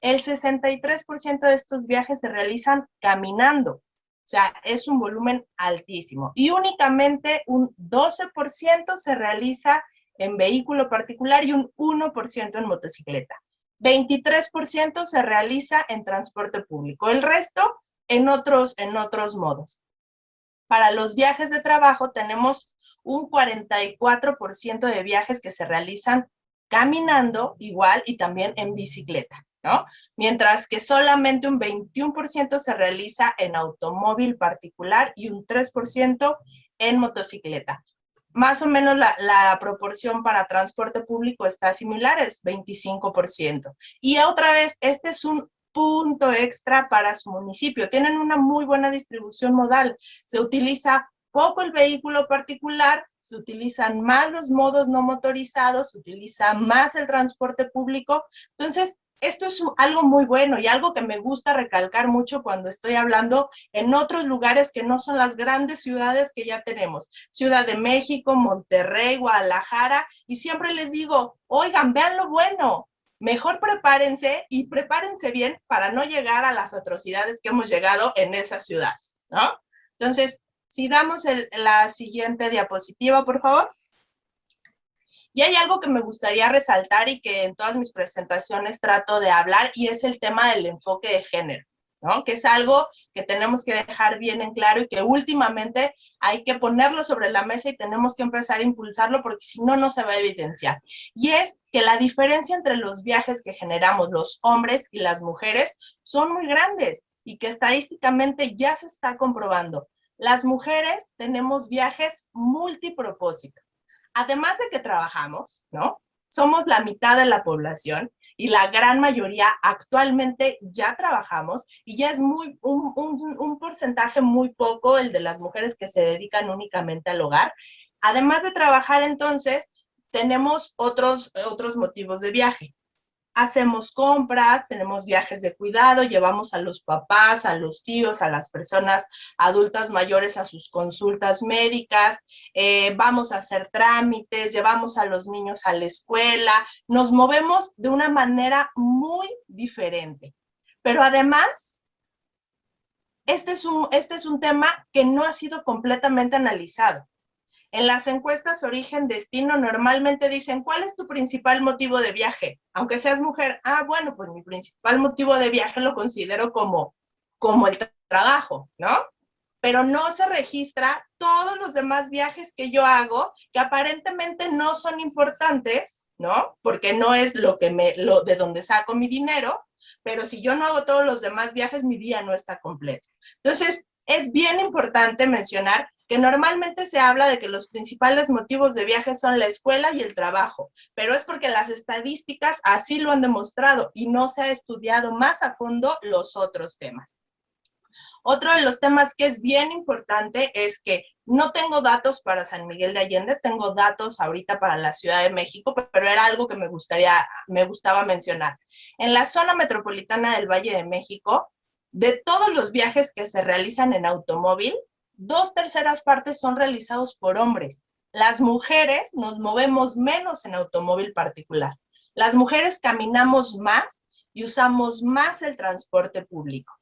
el 63% de estos viajes se realizan caminando. O sea, es un volumen altísimo. Y únicamente un 12% se realiza en vehículo particular y un 1% en motocicleta. 23% se realiza en transporte público. El resto en otros modos. Para los viajes de trabajo tenemos un 44% de viajes que se realizan caminando igual y también en bicicleta, ¿no? Mientras que solamente un 21% se realiza en automóvil particular y un 3% en motocicleta. Más o menos la proporción para transporte público está similar, es 25%. Y otra vez, este es un punto extra para su municipio. Tienen una muy buena distribución modal. Se utiliza poco el vehículo particular, se utilizan más los modos no motorizados, se utiliza más el transporte público. Entonces, esto es algo muy bueno y algo que me gusta recalcar mucho cuando estoy hablando en otros lugares que no son las grandes ciudades que ya tenemos. Ciudad de México, Monterrey, Guadalajara, y siempre les digo, oigan, vean lo bueno. Mejor prepárense y prepárense bien para no llegar a las atrocidades que hemos llegado en esas ciudades, ¿no? Entonces, si damos la siguiente diapositiva, por favor. Y hay algo que me gustaría resaltar y que en todas mis presentaciones trato de hablar, y es el tema del enfoque de género, ¿no? Que es algo que tenemos que dejar bien en claro y que últimamente hay que ponerlo sobre la mesa y tenemos que empezar a impulsarlo porque si no, no se va a evidenciar. Y es que la diferencia entre los viajes que generamos los hombres y las mujeres son muy grandes y que estadísticamente ya se está comprobando. Las mujeres tenemos viajes multipropósito. Además de que trabajamos, ¿no? Somos la mitad de la población y la gran mayoría actualmente ya trabajamos y ya es un porcentaje muy poco el de las mujeres que se dedican únicamente al hogar. Además de trabajar, entonces, tenemos otros motivos de viaje. Hacemos compras, tenemos viajes de cuidado, llevamos a los papás, a los tíos, a las personas adultas mayores a sus consultas médicas, vamos a hacer trámites, llevamos a los niños a la escuela, nos movemos de una manera muy diferente. Pero además, este es un tema que no ha sido completamente analizado. En las encuestas origen-destino normalmente dicen, ¿cuál es tu principal motivo de viaje? Aunque seas mujer, bueno, pues mi principal motivo de viaje lo considero como el trabajo, ¿no? Pero no se registra todos los demás viajes que yo hago, que aparentemente no son importantes, ¿no? Porque no es de donde saco mi dinero, pero si yo no hago todos los demás viajes, mi día no está completo. Entonces, es bien importante mencionar que normalmente se habla de que los principales motivos de viaje son la escuela y el trabajo, pero es porque las estadísticas así lo han demostrado y no se ha estudiado más a fondo los otros temas. Otro de los temas que es bien importante es que no tengo datos para San Miguel de Allende, tengo datos ahorita para la Ciudad de México, pero era algo que me gustaba mencionar. En la zona metropolitana del Valle de México, de todos los viajes que se realizan en automóvil, 2/3 partes son realizados por hombres. Las mujeres nos movemos menos en automóvil particular. Las mujeres caminamos más y usamos más el transporte público.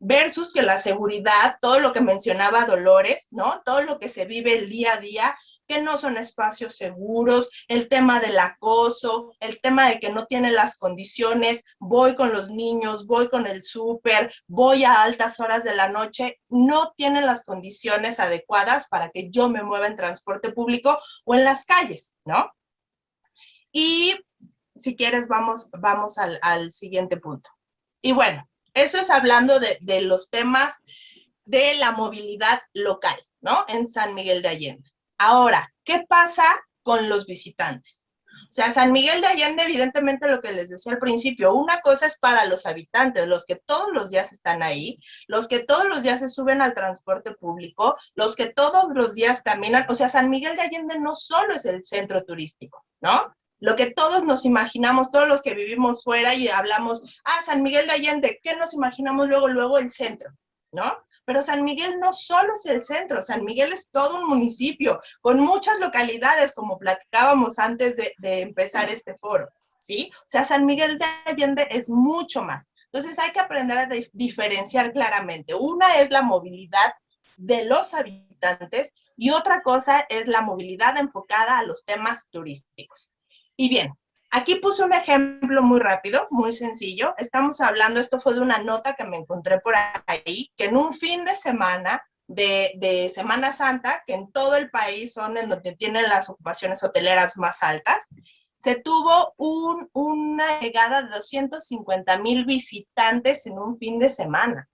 Versus que la seguridad, todo lo que mencionaba Dolores, ¿no? Todo lo que se vive el día a día, que no son espacios seguros, el tema del acoso, el tema de que no tienen las condiciones, voy con los niños, voy con el súper, voy a altas horas de la noche, no tienen las condiciones adecuadas para que yo me mueva en transporte público o en las calles, ¿no? Y si quieres, vamos al siguiente punto. Y bueno, eso es hablando de los temas de la movilidad local, ¿no? En San Miguel de Allende. Ahora, ¿qué pasa con los visitantes? O sea, San Miguel de Allende, evidentemente, lo que les decía al principio, una cosa es para los habitantes, los que todos los días están ahí, los que todos los días se suben al transporte público, los que todos los días caminan. O sea, San Miguel de Allende no solo es el centro turístico, ¿no? Lo que todos nos imaginamos, todos los que vivimos fuera y hablamos, San Miguel de Allende, ¿qué nos imaginamos luego? El centro, ¿no? Pero San Miguel no solo es el centro, San Miguel es todo un municipio, con muchas localidades, como platicábamos antes de empezar este foro, ¿sí? O sea, San Miguel de Allende es mucho más. Entonces hay que aprender a diferenciar claramente. Una es la movilidad de los habitantes y otra cosa es la movilidad enfocada a los temas turísticos. Y bien, aquí puse un ejemplo muy rápido, muy sencillo. Estamos hablando, esto fue de una nota que me encontré por ahí, que en un fin de semana de Semana Santa, que en todo el país son en donde tienen las ocupaciones hoteleras más altas, se tuvo una llegada de 250,000 visitantes en un fin de semana.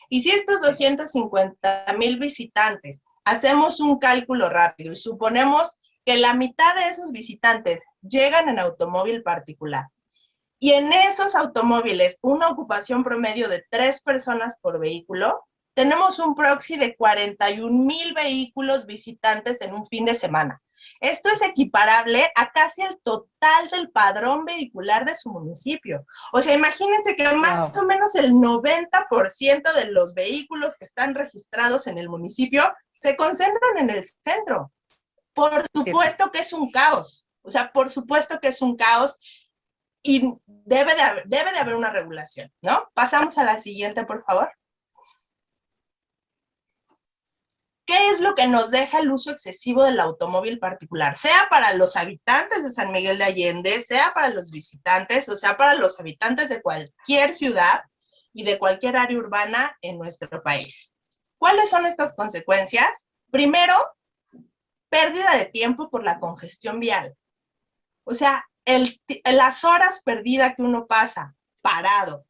Y si estos 250,000 visitantes hacemos un cálculo rápido y suponemos que la mitad de esos visitantes llegan en automóvil particular y en esos automóviles una ocupación promedio de 3 personas por vehículo, tenemos un proxy de 41,000 vehículos visitantes en un fin de semana. Esto es equiparable a casi el total del padrón vehicular de su municipio. O sea, imagínense que más o menos el 90% de los vehículos que están registrados en el municipio se concentran en el centro. Por supuesto que es un caos, o sea, por supuesto que es un caos y debe de haber una regulación, ¿no? Pasamos a la siguiente, por favor. ¿Qué es lo que nos deja el uso excesivo del automóvil particular? Sea para los habitantes de San Miguel de Allende, sea para los visitantes, o sea, para los habitantes de cualquier ciudad y de cualquier área urbana en nuestro país. ¿Cuáles son estas consecuencias? Primero, pérdida de tiempo por la congestión vial. O sea, las horas perdidas que uno pasa parado,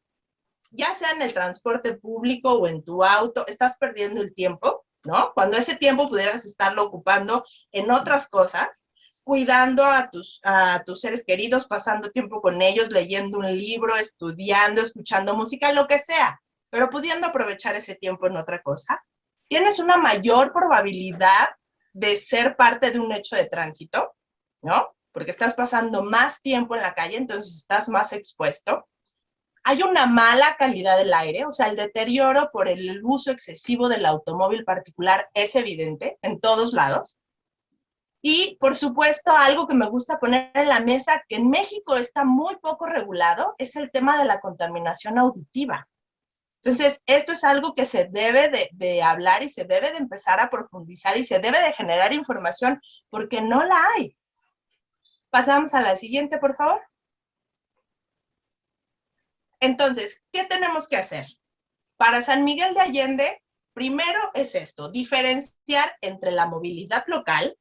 ya sea en el transporte público o en tu auto, estás perdiendo el tiempo, ¿no? Cuando ese tiempo pudieras estarlo ocupando en otras cosas. cuidando a tus seres queridos, pasando tiempo con ellos, leyendo un libro, estudiando, escuchando música, lo que sea, pero pudiendo aprovechar ese tiempo en otra cosa, tienes una mayor probabilidad de ser parte de un hecho de tránsito, ¿no? Porque estás pasando más tiempo en la calle, entonces estás más expuesto. Hay una mala calidad del aire, o sea, el deterioro por el uso excesivo del automóvil particular es evidente en todos lados. Y, por supuesto, algo que me gusta poner en la mesa, que en México está muy poco regulado, es el tema de la contaminación auditiva. Entonces, esto es algo que se debe de hablar y se debe de empezar a profundizar y se debe de generar información, porque no la hay. Pasamos a la siguiente, por favor. Entonces, ¿qué tenemos que hacer? Para San Miguel de Allende, primero es esto, diferenciar entre la movilidad local,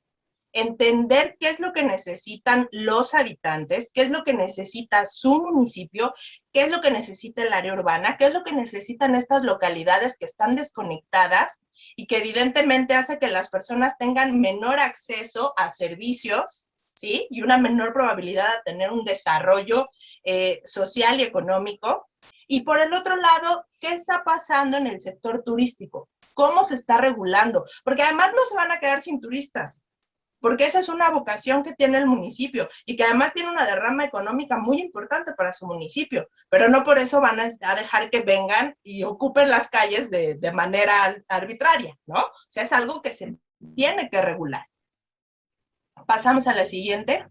entender qué es lo que necesitan los habitantes, qué es lo que necesita su municipio, qué es lo que necesita el área urbana, qué es lo que necesitan estas localidades que están desconectadas y que evidentemente hace que las personas tengan menor acceso a servicios, ¿sí? Y una menor probabilidad de tener un desarrollo social y económico. Y por el otro lado, ¿qué está pasando en el sector turístico? ¿Cómo se está regulando? Porque además no se van a quedar sin turistas, porque esa es una vocación que tiene el municipio y que además tiene una derrama económica muy importante para su municipio, pero no por eso van a dejar que vengan y ocupen las calles de manera arbitraria, ¿no? O sea, es algo que se tiene que regular. Pasamos a la siguiente.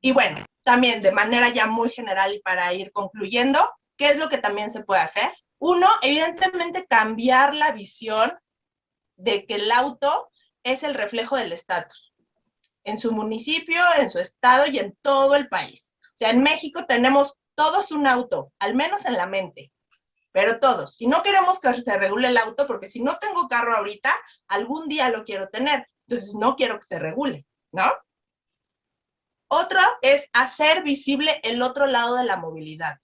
Y bueno, también de manera ya muy general y para ir concluyendo, ¿qué es lo que también se puede hacer? Uno, evidentemente cambiar la visión de que el auto es el reflejo del estatus en su municipio, en su estado y en todo el país. O sea, en México tenemos todos un auto, al menos en la mente, pero todos. Y no queremos que se regule el auto porque si no tengo carro ahorita, algún día lo quiero tener. Entonces no quiero que se regule, ¿no? Otro es hacer visible el otro lado de la movilidad.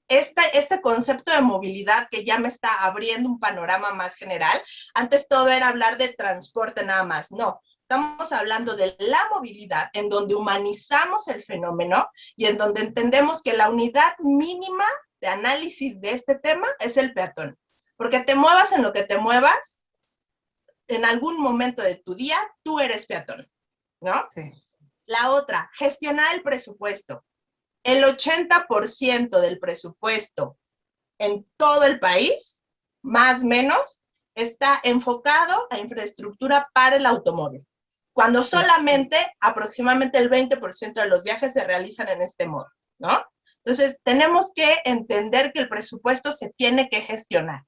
Este concepto de movilidad que ya me está abriendo un panorama más general, antes todo era hablar de transporte nada más, no, estamos hablando de la movilidad en donde humanizamos el fenómeno y en donde entendemos que la unidad mínima de análisis de este tema es el peatón, porque te muevas en lo que te muevas, en algún momento de tu día, tú eres peatón, ¿no? Sí. La otra, gestionar el presupuesto. El 80% del presupuesto en todo el país, más o menos, está enfocado a infraestructura para el automóvil, cuando solamente aproximadamente el 20% de los viajes se realizan en este modo, ¿no? Entonces, tenemos que entender que el presupuesto se tiene que gestionar.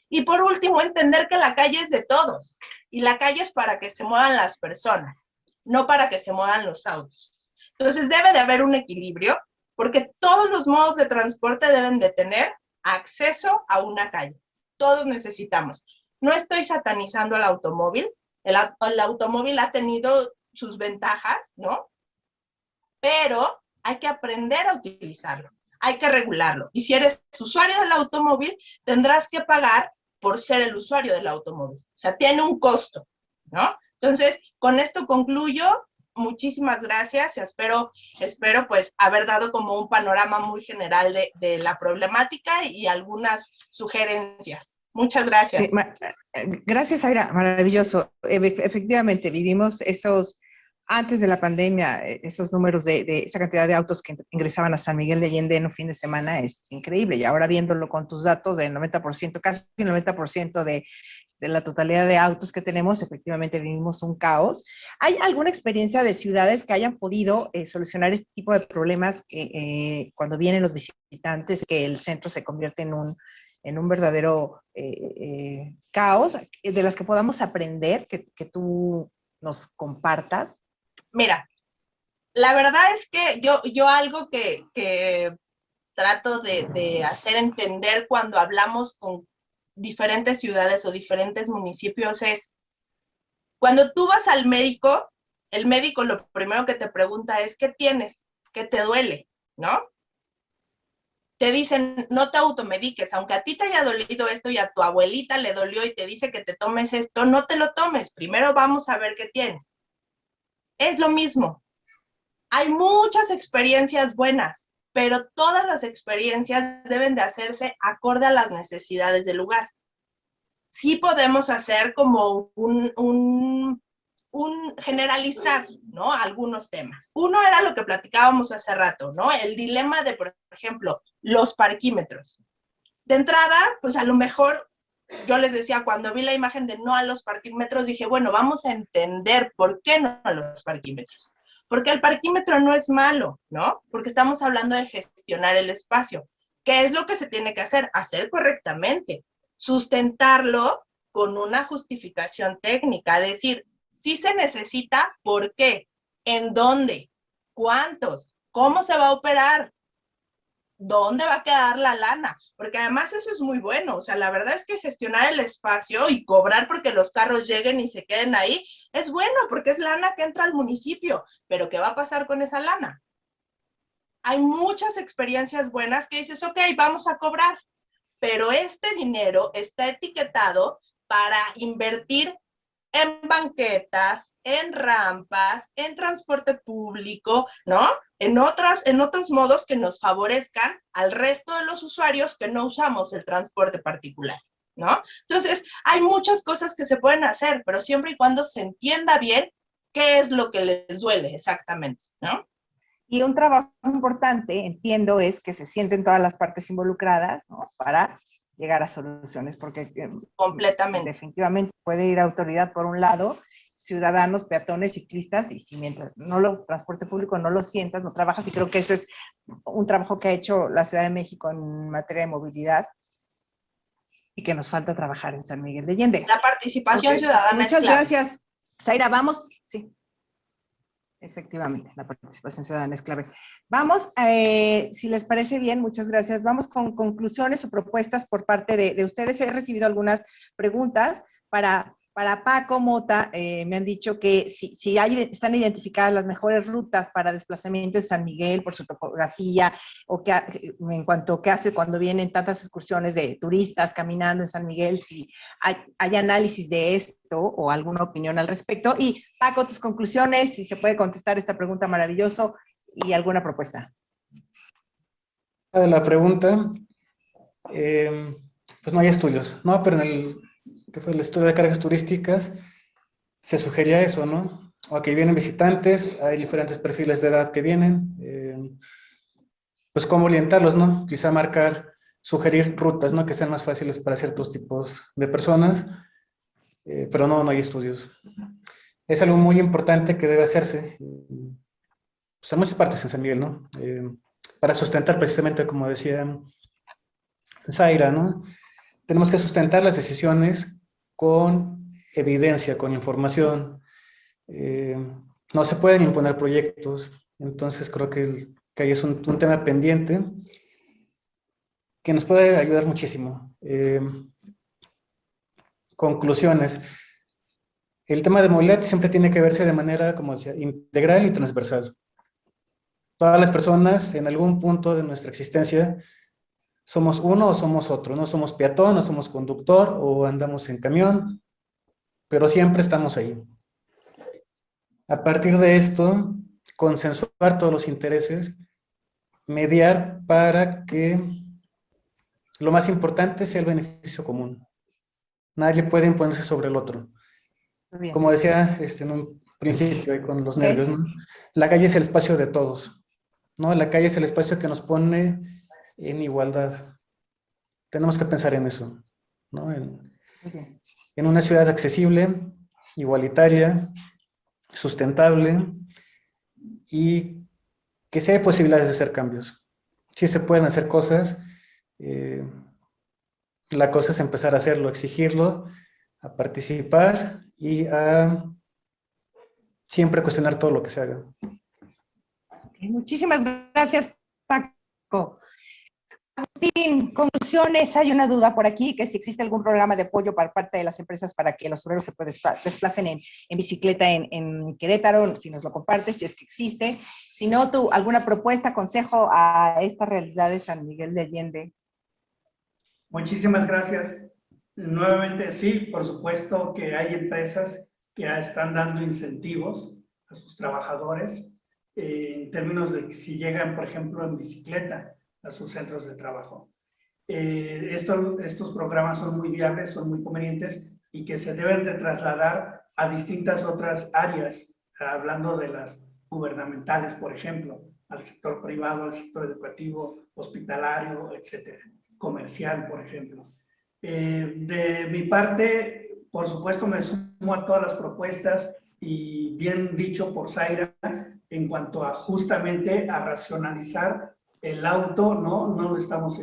Y por último, entender que la calle es de todos, y la calle es para que se muevan las personas, no para que se muevan los autos. Entonces, debe de haber un equilibrio, porque todos los modos de transporte deben de tener acceso a una calle. Todos necesitamos. No estoy satanizando al automóvil. El automóvil ha tenido sus ventajas, ¿no? Pero hay que aprender a utilizarlo. Hay que regularlo. Y si eres usuario del automóvil, tendrás que pagar por ser el usuario del automóvil. O sea, tiene un costo, ¿no? Entonces, con esto concluyo. Muchísimas gracias y espero pues haber dado como un panorama muy general de la problemática y algunas sugerencias. Muchas gracias. Gracias, Aira, maravilloso. Efectivamente, vivimos antes de la pandemia, esos números de esa cantidad de autos que ingresaban a San Miguel de Allende en un fin de semana es increíble. Y ahora viéndolo con tus datos del 90%, casi el 90% de la totalidad de autos que tenemos, efectivamente vivimos un caos. ¿Hay alguna experiencia de ciudades que hayan podido solucionar este tipo de problemas que cuando vienen los visitantes, que el centro se convierte en un verdadero caos, de las que podamos aprender, que tú nos compartas? Mira, la verdad es que yo algo que trato de hacer entender cuando hablamos con diferentes ciudades o diferentes municipios es, cuando tú vas al médico, el médico lo primero que te pregunta es, ¿qué tienes? ¿Qué te duele? ¿No? te dicen, no te automediques, aunque a ti te haya dolido esto y a tu abuelita le dolió y te dice que te tomes esto, no te lo tomes, primero vamos a ver qué tienes. Es lo mismo. Hay muchas experiencias buenas, pero todas las experiencias deben de hacerse acorde a las necesidades del lugar. Sí podemos hacer como un generalizar, ¿no? Algunos temas. Uno era lo que platicábamos hace rato, ¿no? El dilema de, por ejemplo, los parquímetros. De entrada, pues a lo mejor, yo les decía, cuando vi la imagen de no a los parquímetros, dije, bueno, vamos a entender por qué no a los parquímetros. Porque el parquímetro no es malo, ¿no? Porque estamos hablando de gestionar el espacio. ¿Qué es lo que se tiene que hacer? Hacer correctamente. Sustentarlo con una justificación técnica, decir, sí se necesita, ¿por qué? ¿En dónde? ¿Cuántos? ¿Cómo se va a operar? ¿Dónde va a quedar la lana? Porque además eso es muy bueno, o sea, la verdad es que gestionar el espacio y cobrar porque los carros lleguen y se queden ahí, es bueno porque es lana que entra al municipio, pero ¿qué va a pasar con esa lana? Hay muchas experiencias buenas que dices, ok, vamos a cobrar, pero este dinero está etiquetado para invertir en banquetas, en rampas, en transporte público, ¿no? En otros modos que nos favorezcan al resto de los usuarios que no usamos el transporte particular, ¿no? Entonces, hay muchas cosas que se pueden hacer, pero siempre y cuando se entienda bien qué es lo que les duele exactamente, ¿no? Y un trabajo importante, entiendo, es que se sienten todas las partes involucradas, ¿no? Para llegar a soluciones, porque completamente. Definitivamente puede ir autoridad por un lado, ciudadanos, peatones, ciclistas, y si mientras transporte público no lo sientas, no trabajas, y creo que eso es un trabajo que ha hecho la Ciudad de México en materia de movilidad y que nos falta trabajar en San Miguel de Allende. La participación ciudadana Muchas es clave. gracias. Zaira, vamos. Sí. Efectivamente, la participación ciudadana es clave. Vamos, si les parece bien, muchas gracias. Vamos con conclusiones o propuestas por parte de ustedes. He recibido algunas preguntas para Paco Mota. Me han dicho que si están identificadas las mejores rutas para desplazamiento de San Miguel por su topografía, o que en cuanto a qué hace cuando vienen tantas excursiones de turistas caminando en San Miguel, si hay análisis de esto o alguna opinión al respecto. Y Paco, tus conclusiones, si se puede contestar esta pregunta, maravilloso, y alguna propuesta. De la pregunta, pues no hay estudios, ¿no? Pero en el estudio de cargas turísticas se sugería eso, ¿no? O que vienen visitantes, hay diferentes perfiles de edad que vienen, pues cómo orientarlos, ¿no? Quizá sugerir rutas, ¿no? Que sean más fáciles para ciertos tipos de personas, pero no hay estudios. Es algo muy importante que debe hacerse, pues en muchas partes en San Miguel, ¿no? Para sustentar precisamente, como decía Zaira, ¿no? Tenemos que sustentar las decisiones con evidencia, con información. No se pueden imponer proyectos, entonces creo que ahí es un tema pendiente que nos puede ayudar muchísimo. Conclusiones. El tema de movilidad siempre tiene que verse de manera, como decía, integral y transversal. Todas las personas en algún punto de nuestra existencia somos uno o somos otro, no somos peatón, no somos conductor o andamos en camión, pero siempre estamos ahí. A partir de esto, consensuar todos los intereses, mediar para que lo más importante sea el beneficio común. Nadie puede imponerse sobre el otro. Como decía en un principio con los nervios, ¿no? La calle es el espacio de todos, ¿no? La calle es el espacio que nos pone en igualdad. Tenemos que pensar en eso, ¿no? En una ciudad accesible, igualitaria, sustentable y que sí hay posibilidades de hacer cambios. Sí se pueden hacer cosas. La cosa es empezar a hacerlo, exigirlo, a participar y a siempre cuestionar todo lo que se haga. Muchísimas gracias, Paco. Agustín, conclusiones. Hay una duda por aquí, que si existe algún programa de apoyo por parte de las empresas para que los obreros se desplacen en bicicleta en Querétaro, si nos lo compartes, si es que existe. Si no, tú, alguna propuesta, consejo a esta realidad de San Miguel de Allende. Muchísimas gracias. Nuevamente, sí, por supuesto que hay empresas que están dando incentivos a sus trabajadores en términos de si llegan, por ejemplo, en bicicleta a sus centros de trabajo. Estos programas son muy viables, son muy convenientes y que se deben de trasladar a distintas otras áreas, hablando de las gubernamentales, por ejemplo, al sector privado, al sector educativo, hospitalario, etcétera, comercial, por ejemplo. De mi parte, por supuesto, me sumo a todas las propuestas y bien dicho por Zaira en cuanto a justamente a racionalizar el auto, no lo estamos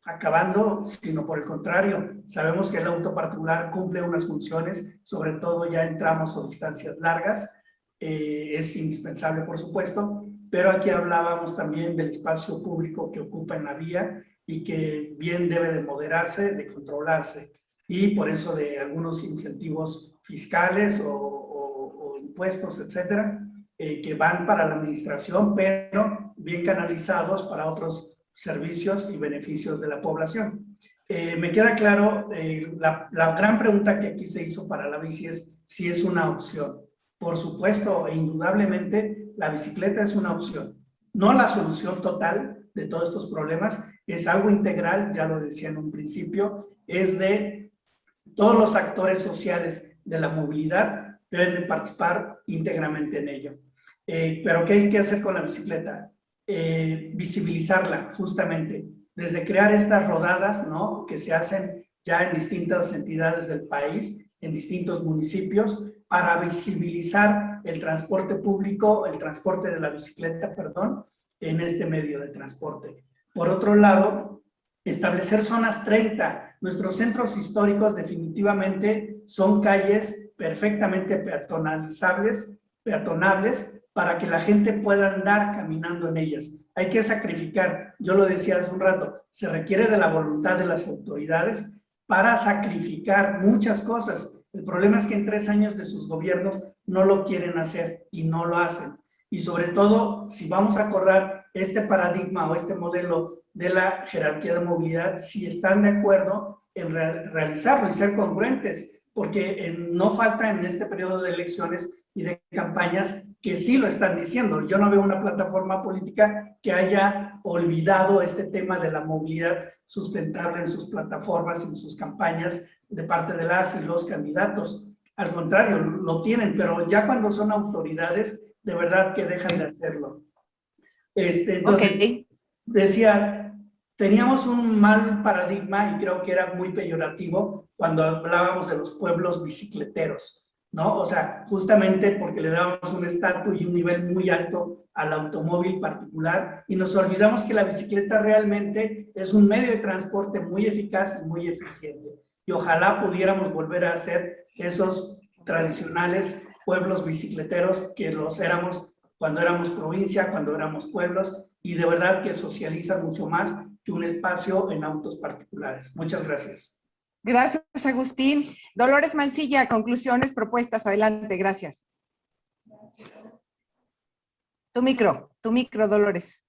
acabando, sino por el contrario, sabemos que el auto particular cumple unas funciones, sobre todo ya en tramos o distancias largas, es indispensable por supuesto, pero aquí hablábamos también del espacio público que ocupa en la vía y que bien debe de moderarse, de controlarse, y por eso de algunos incentivos fiscales o impuestos, etcétera, que van para la administración, pero bien canalizados para otros servicios y beneficios de la población. Me queda claro, la gran pregunta que aquí se hizo para la bici es si es una opción. Por supuesto, e indudablemente, la bicicleta es una opción. No la solución total de todos estos problemas, es algo integral, ya lo decía en un principio, es de todos los actores sociales de la movilidad deben de participar íntegramente en ello. Pero ¿qué hay que hacer con la bicicleta? Visibilizarla, justamente, desde crear estas rodadas, ¿no?, que se hacen ya en distintas entidades del país, en distintos municipios, para visibilizar el transporte público, el transporte de la bicicleta, perdón, en este medio de transporte. Por otro lado, establecer zonas 30. Nuestros centros históricos definitivamente son calles perfectamente peatonalizables, peatonables, para que la gente pueda andar caminando en ellas. Hay que sacrificar, yo lo decía hace un rato, se requiere de la voluntad de las autoridades para sacrificar muchas cosas. El problema es que en 3 años de sus gobiernos no lo quieren hacer y no lo hacen. Y sobre todo, si vamos a acordar este paradigma o este modelo de la jerarquía de movilidad, si están de acuerdo en realizarlo y ser congruentes, porque no falta en este periodo de elecciones y de campañas que sí lo están diciendo. Yo no veo una plataforma política que haya olvidado este tema de la movilidad sustentable en sus plataformas, en sus campañas de parte de las y los candidatos. Al contrario, lo tienen, pero ya cuando son autoridades, de verdad que dejan de hacerlo. Entonces, decía, teníamos un mal paradigma y creo que era muy peyorativo cuando hablábamos de los pueblos bicicleteros, ¿no? O sea, justamente porque le dábamos un estatus y un nivel muy alto al automóvil particular y nos olvidamos que la bicicleta realmente es un medio de transporte muy eficaz y muy eficiente. Y ojalá pudiéramos volver a ser esos tradicionales pueblos bicicleteros que los éramos cuando éramos provincia, cuando éramos pueblos, y de verdad que socializan mucho más que un espacio en autos particulares. Muchas gracias. Gracias, Agustín. Dolores Mancilla, conclusiones, propuestas, adelante, gracias. Tu micro, Dolores.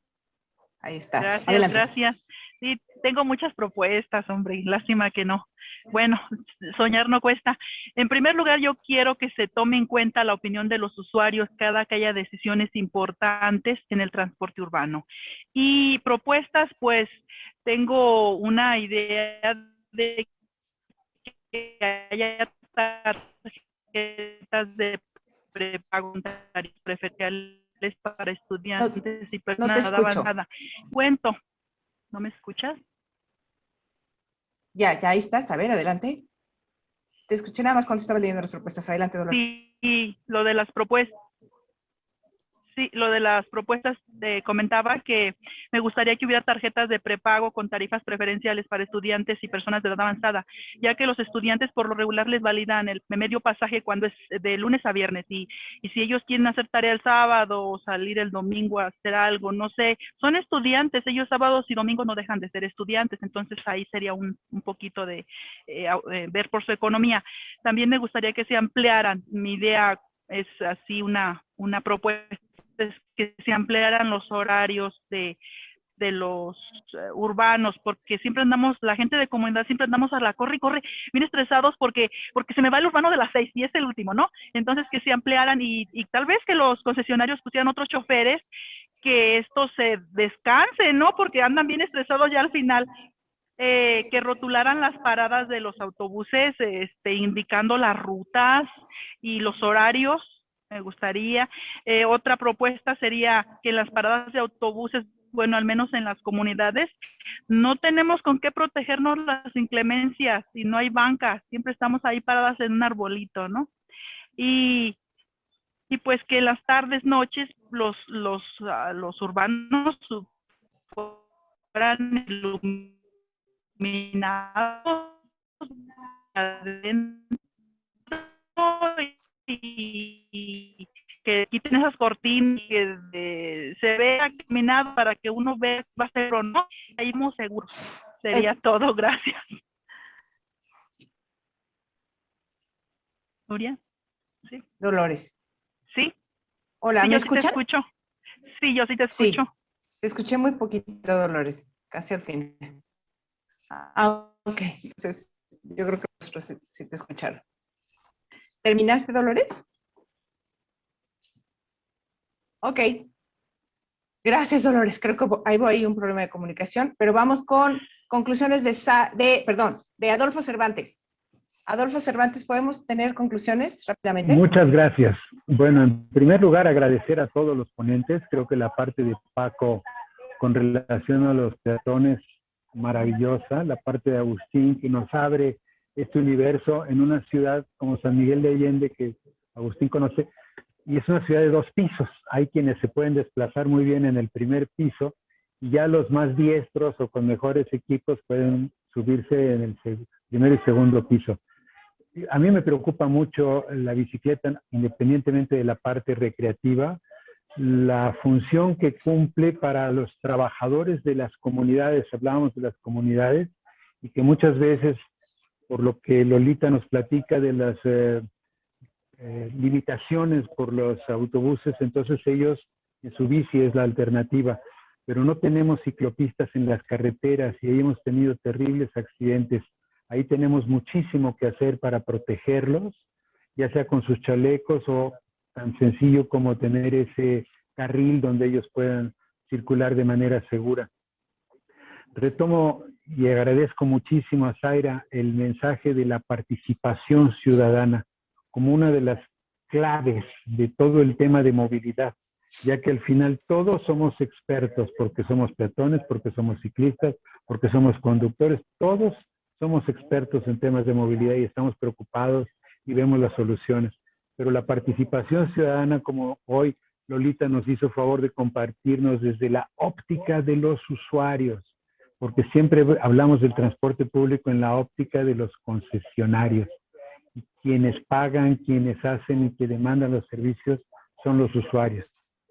Ahí estás. Gracias, adelante. Gracias. Sí, tengo muchas propuestas, hombre, lástima que no. Bueno, soñar no cuesta. En primer lugar, yo quiero que se tome en cuenta la opinión de los usuarios cada que haya decisiones importantes en el transporte urbano. Y propuestas, pues, tengo una idea de que haya tarjetas de prepago preferenciales para estudiantes y personas avanzadas. Cuento. ¿No me escuchas? Ya ahí estás. A ver, adelante. Te escuché nada más cuando estaba leyendo las propuestas. Adelante, Dolores. Sí, lo de las propuestas. Sí, lo de las propuestas, comentaba que me gustaría que hubiera tarjetas de prepago con tarifas preferenciales para estudiantes y personas de edad avanzada, ya que los estudiantes por lo regular les validan el medio pasaje cuando es de lunes a viernes, y si ellos quieren hacer tarea el sábado o salir el domingo a hacer algo, no sé, son estudiantes, ellos sábados y domingos no dejan de ser estudiantes, entonces ahí sería un poquito de ver por su economía. También me gustaría que se ampliaran, mi idea es así una propuesta, es que se ampliaran los horarios de los urbanos, porque siempre andamos, la gente de comunidad siempre andamos a la corre y corre, bien estresados porque se me va el urbano de las 6 y es el último, ¿no? Entonces que se ampliaran y tal vez que los concesionarios pusieran otros choferes, que estos se descansen, ¿no? Porque andan bien estresados ya al final. Que rotularan las paradas de los autobuses, indicando las rutas y los horarios, me gustaría. Otra propuesta sería que en las paradas de autobuses, bueno, al menos en las comunidades, no tenemos con qué protegernos las inclemencias y no hay bancas, siempre estamos ahí paradas en un arbolito, ¿no? Y pues que en las tardes, noches, los urbanos fueran iluminados adentro y que quiten esas cortinas, que se vea iluminado para que uno vea va a ser o no, ahí estamos seguros. Sería todo, gracias. Nuria, ¿sí? Dolores. ¿Sí? Hola, sí, ¿me yo sí te escuchan? escucho. Sí, yo sí te escucho. Sí, te escuché muy poquito, Dolores, casi al final. Ok, entonces yo creo que nosotros sí te escucharon. ¿Terminaste, Dolores? Ok. Gracias, Dolores. Creo que ahí hay un problema de comunicación, pero vamos con conclusiones de Adolfo Cervantes. Adolfo Cervantes, ¿podemos tener conclusiones rápidamente? Muchas gracias. Bueno, en primer lugar, agradecer a todos los ponentes. Creo que la parte de Paco con relación a los peatones, maravillosa. La parte de Agustín, que nos abre este universo en una ciudad como San Miguel de Allende, que Agustín conoce, y es una ciudad de 2 pisos. Hay quienes se pueden desplazar muy bien en el primer piso, y ya los más diestros o con mejores equipos pueden subirse en el primer y segundo piso. A mí me preocupa mucho la bicicleta, independientemente de la parte recreativa, la función que cumple para los trabajadores de las comunidades. Hablábamos de las comunidades y que muchas veces, por lo que Lolita nos platica de las limitaciones por los autobuses, entonces ellos en su bici es la alternativa, pero no tenemos ciclopistas en las carreteras y ahí hemos tenido terribles accidentes. Ahí tenemos muchísimo que hacer para protegerlos, ya sea con sus chalecos o tan sencillo como tener ese carril donde ellos puedan circular de manera segura. Retomo y agradezco muchísimo a Zaira el mensaje de la participación ciudadana como una de las claves de todo el tema de movilidad, ya que al final todos somos expertos, porque somos peatones, porque somos ciclistas, porque somos conductores, todos somos expertos en temas de movilidad y estamos preocupados y vemos las soluciones. Pero la participación ciudadana, como hoy Lolita nos hizo favor de compartirnos desde la óptica de los usuarios, porque siempre hablamos del transporte público en la óptica de los concesionarios. Y quienes pagan, quienes hacen y que demandan los servicios son los usuarios.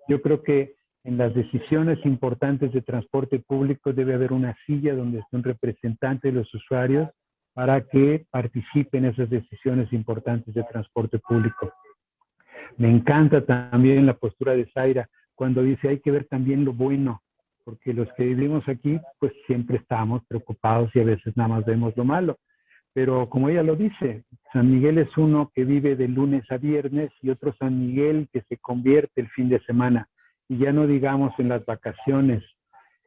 Yo creo que en las decisiones importantes de transporte público debe haber una silla donde esté un representante de los usuarios para que participen en esas decisiones importantes de transporte público. Me encanta también la postura de Zaira cuando dice hay que ver también lo bueno, porque los que vivimos aquí pues siempre estamos preocupados y a veces nada más vemos lo malo. Pero como ella lo dice, San Miguel es uno que vive de lunes a viernes y otro San Miguel que se convierte el fin de semana. Y ya no digamos en las vacaciones.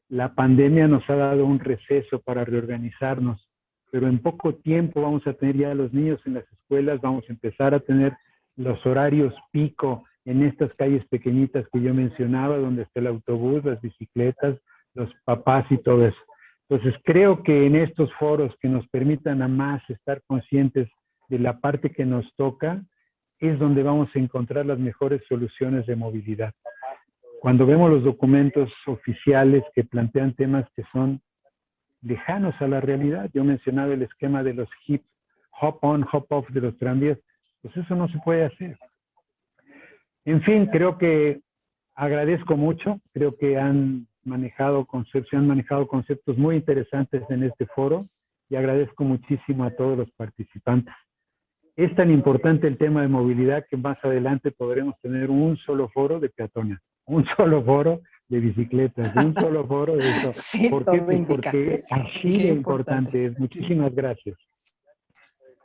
La pandemia nos ha dado un receso para reorganizarnos, pero en poco tiempo vamos a tener ya a los niños en las escuelas, vamos a empezar a tener los horarios pico en estas calles pequeñitas que yo mencionaba, donde está el autobús, las bicicletas, los papás y todo eso. Entonces creo que en estos foros que nos permitan a más estar conscientes de la parte que nos toca, es donde vamos a encontrar las mejores soluciones de movilidad. cuando vemos los documentos oficiales que plantean temas que son lejanos a la realidad. Yo mencionaba el esquema de los hop on, hop off de los tranvías, pues eso no se puede hacer. En fin, creo que agradezco mucho, creo que se han manejado conceptos muy interesantes en este foro y agradezco muchísimo a todos los participantes. Es tan importante el tema de movilidad que más adelante podremos tener un solo foro de peatones, un solo foro de bicicletas, un solo foro de eso. Sí, ¿Por qué? todo Pues indica. porque así de importante es. Muchísimas gracias.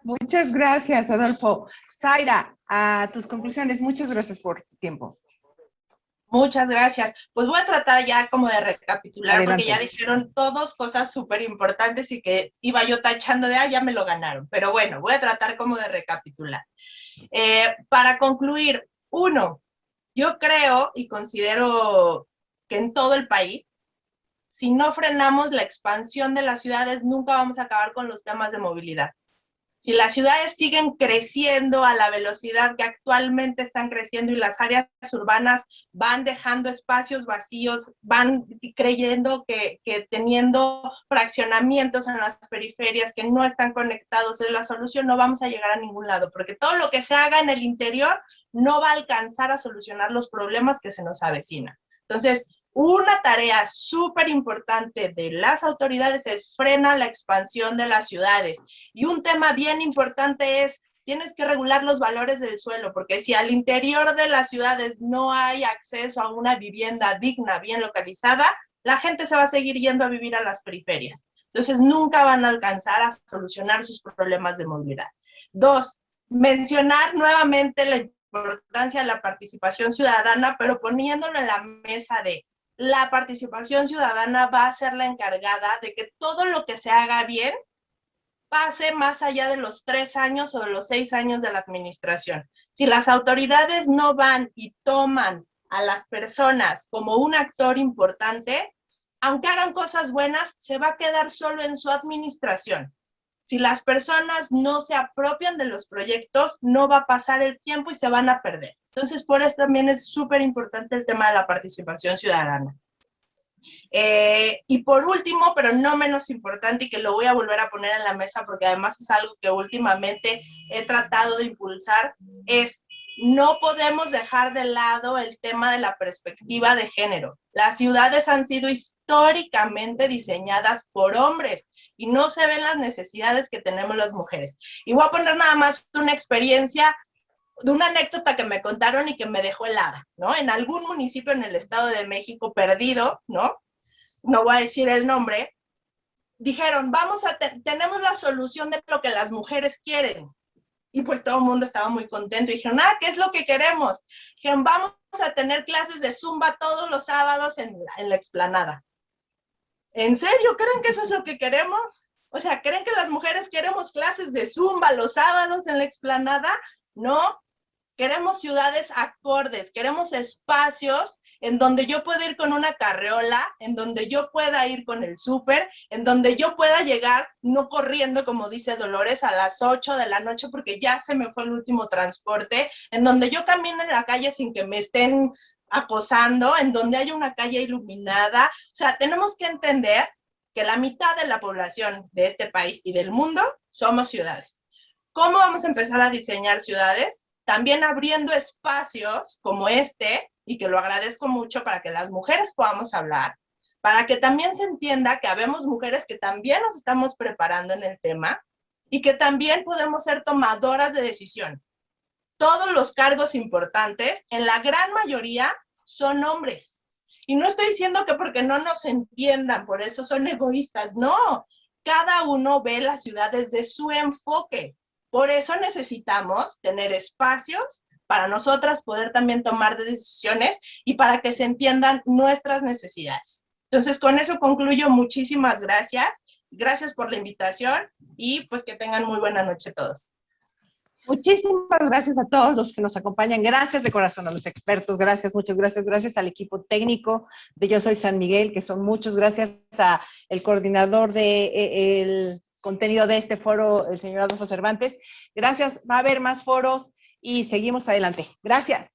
Muchas gracias, Adolfo. Zaira, a tus conclusiones, muchas gracias por tu tiempo. Muchas gracias. Pues voy a tratar ya como de recapitular, Adelante. porque ya dijeron todos cosas súper importantes y que iba yo tachando de, ya me lo ganaron. Pero bueno, voy a tratar como de recapitular. Para concluir, uno, yo creo y considero que en todo el país, si no frenamos la expansión de las ciudades, nunca vamos a acabar con los temas de movilidad. Si las ciudades siguen creciendo a la velocidad que actualmente están creciendo y las áreas urbanas van dejando espacios vacíos, van creyendo que teniendo fraccionamientos en las periferias que no están conectados es la solución, no vamos a llegar a ningún lado, porque todo lo que se haga en el interior no va a alcanzar a solucionar los problemas que se nos avecinan. Entonces, una tarea súper importante de las autoridades es frenar la expansión de las ciudades. Y un tema bien importante es, tienes que regular los valores del suelo, porque si al interior de las ciudades no hay acceso a una vivienda digna, bien localizada, la gente se va a seguir yendo a vivir a las periferias. Entonces, nunca van a alcanzar a solucionar sus problemas de movilidad. Dos, mencionar nuevamente la importancia de la participación ciudadana, pero poniéndolo en la mesa de la participación ciudadana va a ser la encargada de que todo lo que se haga bien pase más allá de los 3 años o de los 6 años de la administración. Si las autoridades no van y toman a las personas como un actor importante, aunque hagan cosas buenas, se va a quedar solo en su administración. Si las personas no se apropian de los proyectos, no va a pasar el tiempo y se van a perder. Entonces, por eso también es súper importante el tema de la participación ciudadana. Y por último, pero no menos importante, y que lo voy a volver a poner en la mesa porque además es algo que últimamente he tratado de impulsar, es no podemos dejar de lado el tema de la perspectiva de género. Las ciudades han sido históricamente diseñadas por hombres y no se ven las necesidades que tenemos las mujeres. Y voy a poner nada más una experiencia de una anécdota que me contaron y que me dejó helada, ¿no? En algún municipio en el Estado de México perdido, ¿no? No voy a decir el nombre, dijeron, tenemos la solución de lo que las mujeres quieren. Y pues todo el mundo estaba muy contento y dijeron, ¿qué es lo que queremos? Dijeron, vamos a tener clases de Zumba todos los sábados en la explanada. ¿En serio creen que eso es lo que queremos? O sea, ¿creen que las mujeres queremos clases de Zumba los sábados en la explanada? No, queremos ciudades acordes, queremos espacios en donde yo pueda ir con una carriola, en donde yo pueda ir con el súper, en donde yo pueda llegar, no corriendo, como dice Dolores, a las 8 de la noche porque ya se me fue el último transporte, en donde yo camino en la calle sin que me estén acosando, en donde haya una calle iluminada. O sea, tenemos que entender que la mitad de la población de este país y del mundo somos ciudades. ¿Cómo vamos a empezar a diseñar ciudades? También abriendo espacios como este, y que lo agradezco mucho para que las mujeres podamos hablar, para que también se entienda que habemos mujeres que también nos estamos preparando en el tema y que también podemos ser tomadoras de decisión. Todos los cargos importantes, en la gran mayoría, son hombres. Y no estoy diciendo que porque no nos entiendan, por eso son egoístas, no. Cada uno ve la ciudad desde su enfoque. Por eso necesitamos tener espacios para nosotras poder también tomar decisiones y para que se entiendan nuestras necesidades. Entonces, con eso concluyo. Muchísimas gracias. Gracias por la invitación y pues que tengan muy buena noche todos. Muchísimas gracias a todos los que nos acompañan. Gracias de corazón a los expertos. Gracias, muchas gracias. Gracias al equipo técnico de Yo Soy San Miguel, que son muchos. Gracias al coordinador del contenido de este foro, el señor Adolfo Cervantes. Gracias. Va a haber más foros y seguimos adelante. Gracias.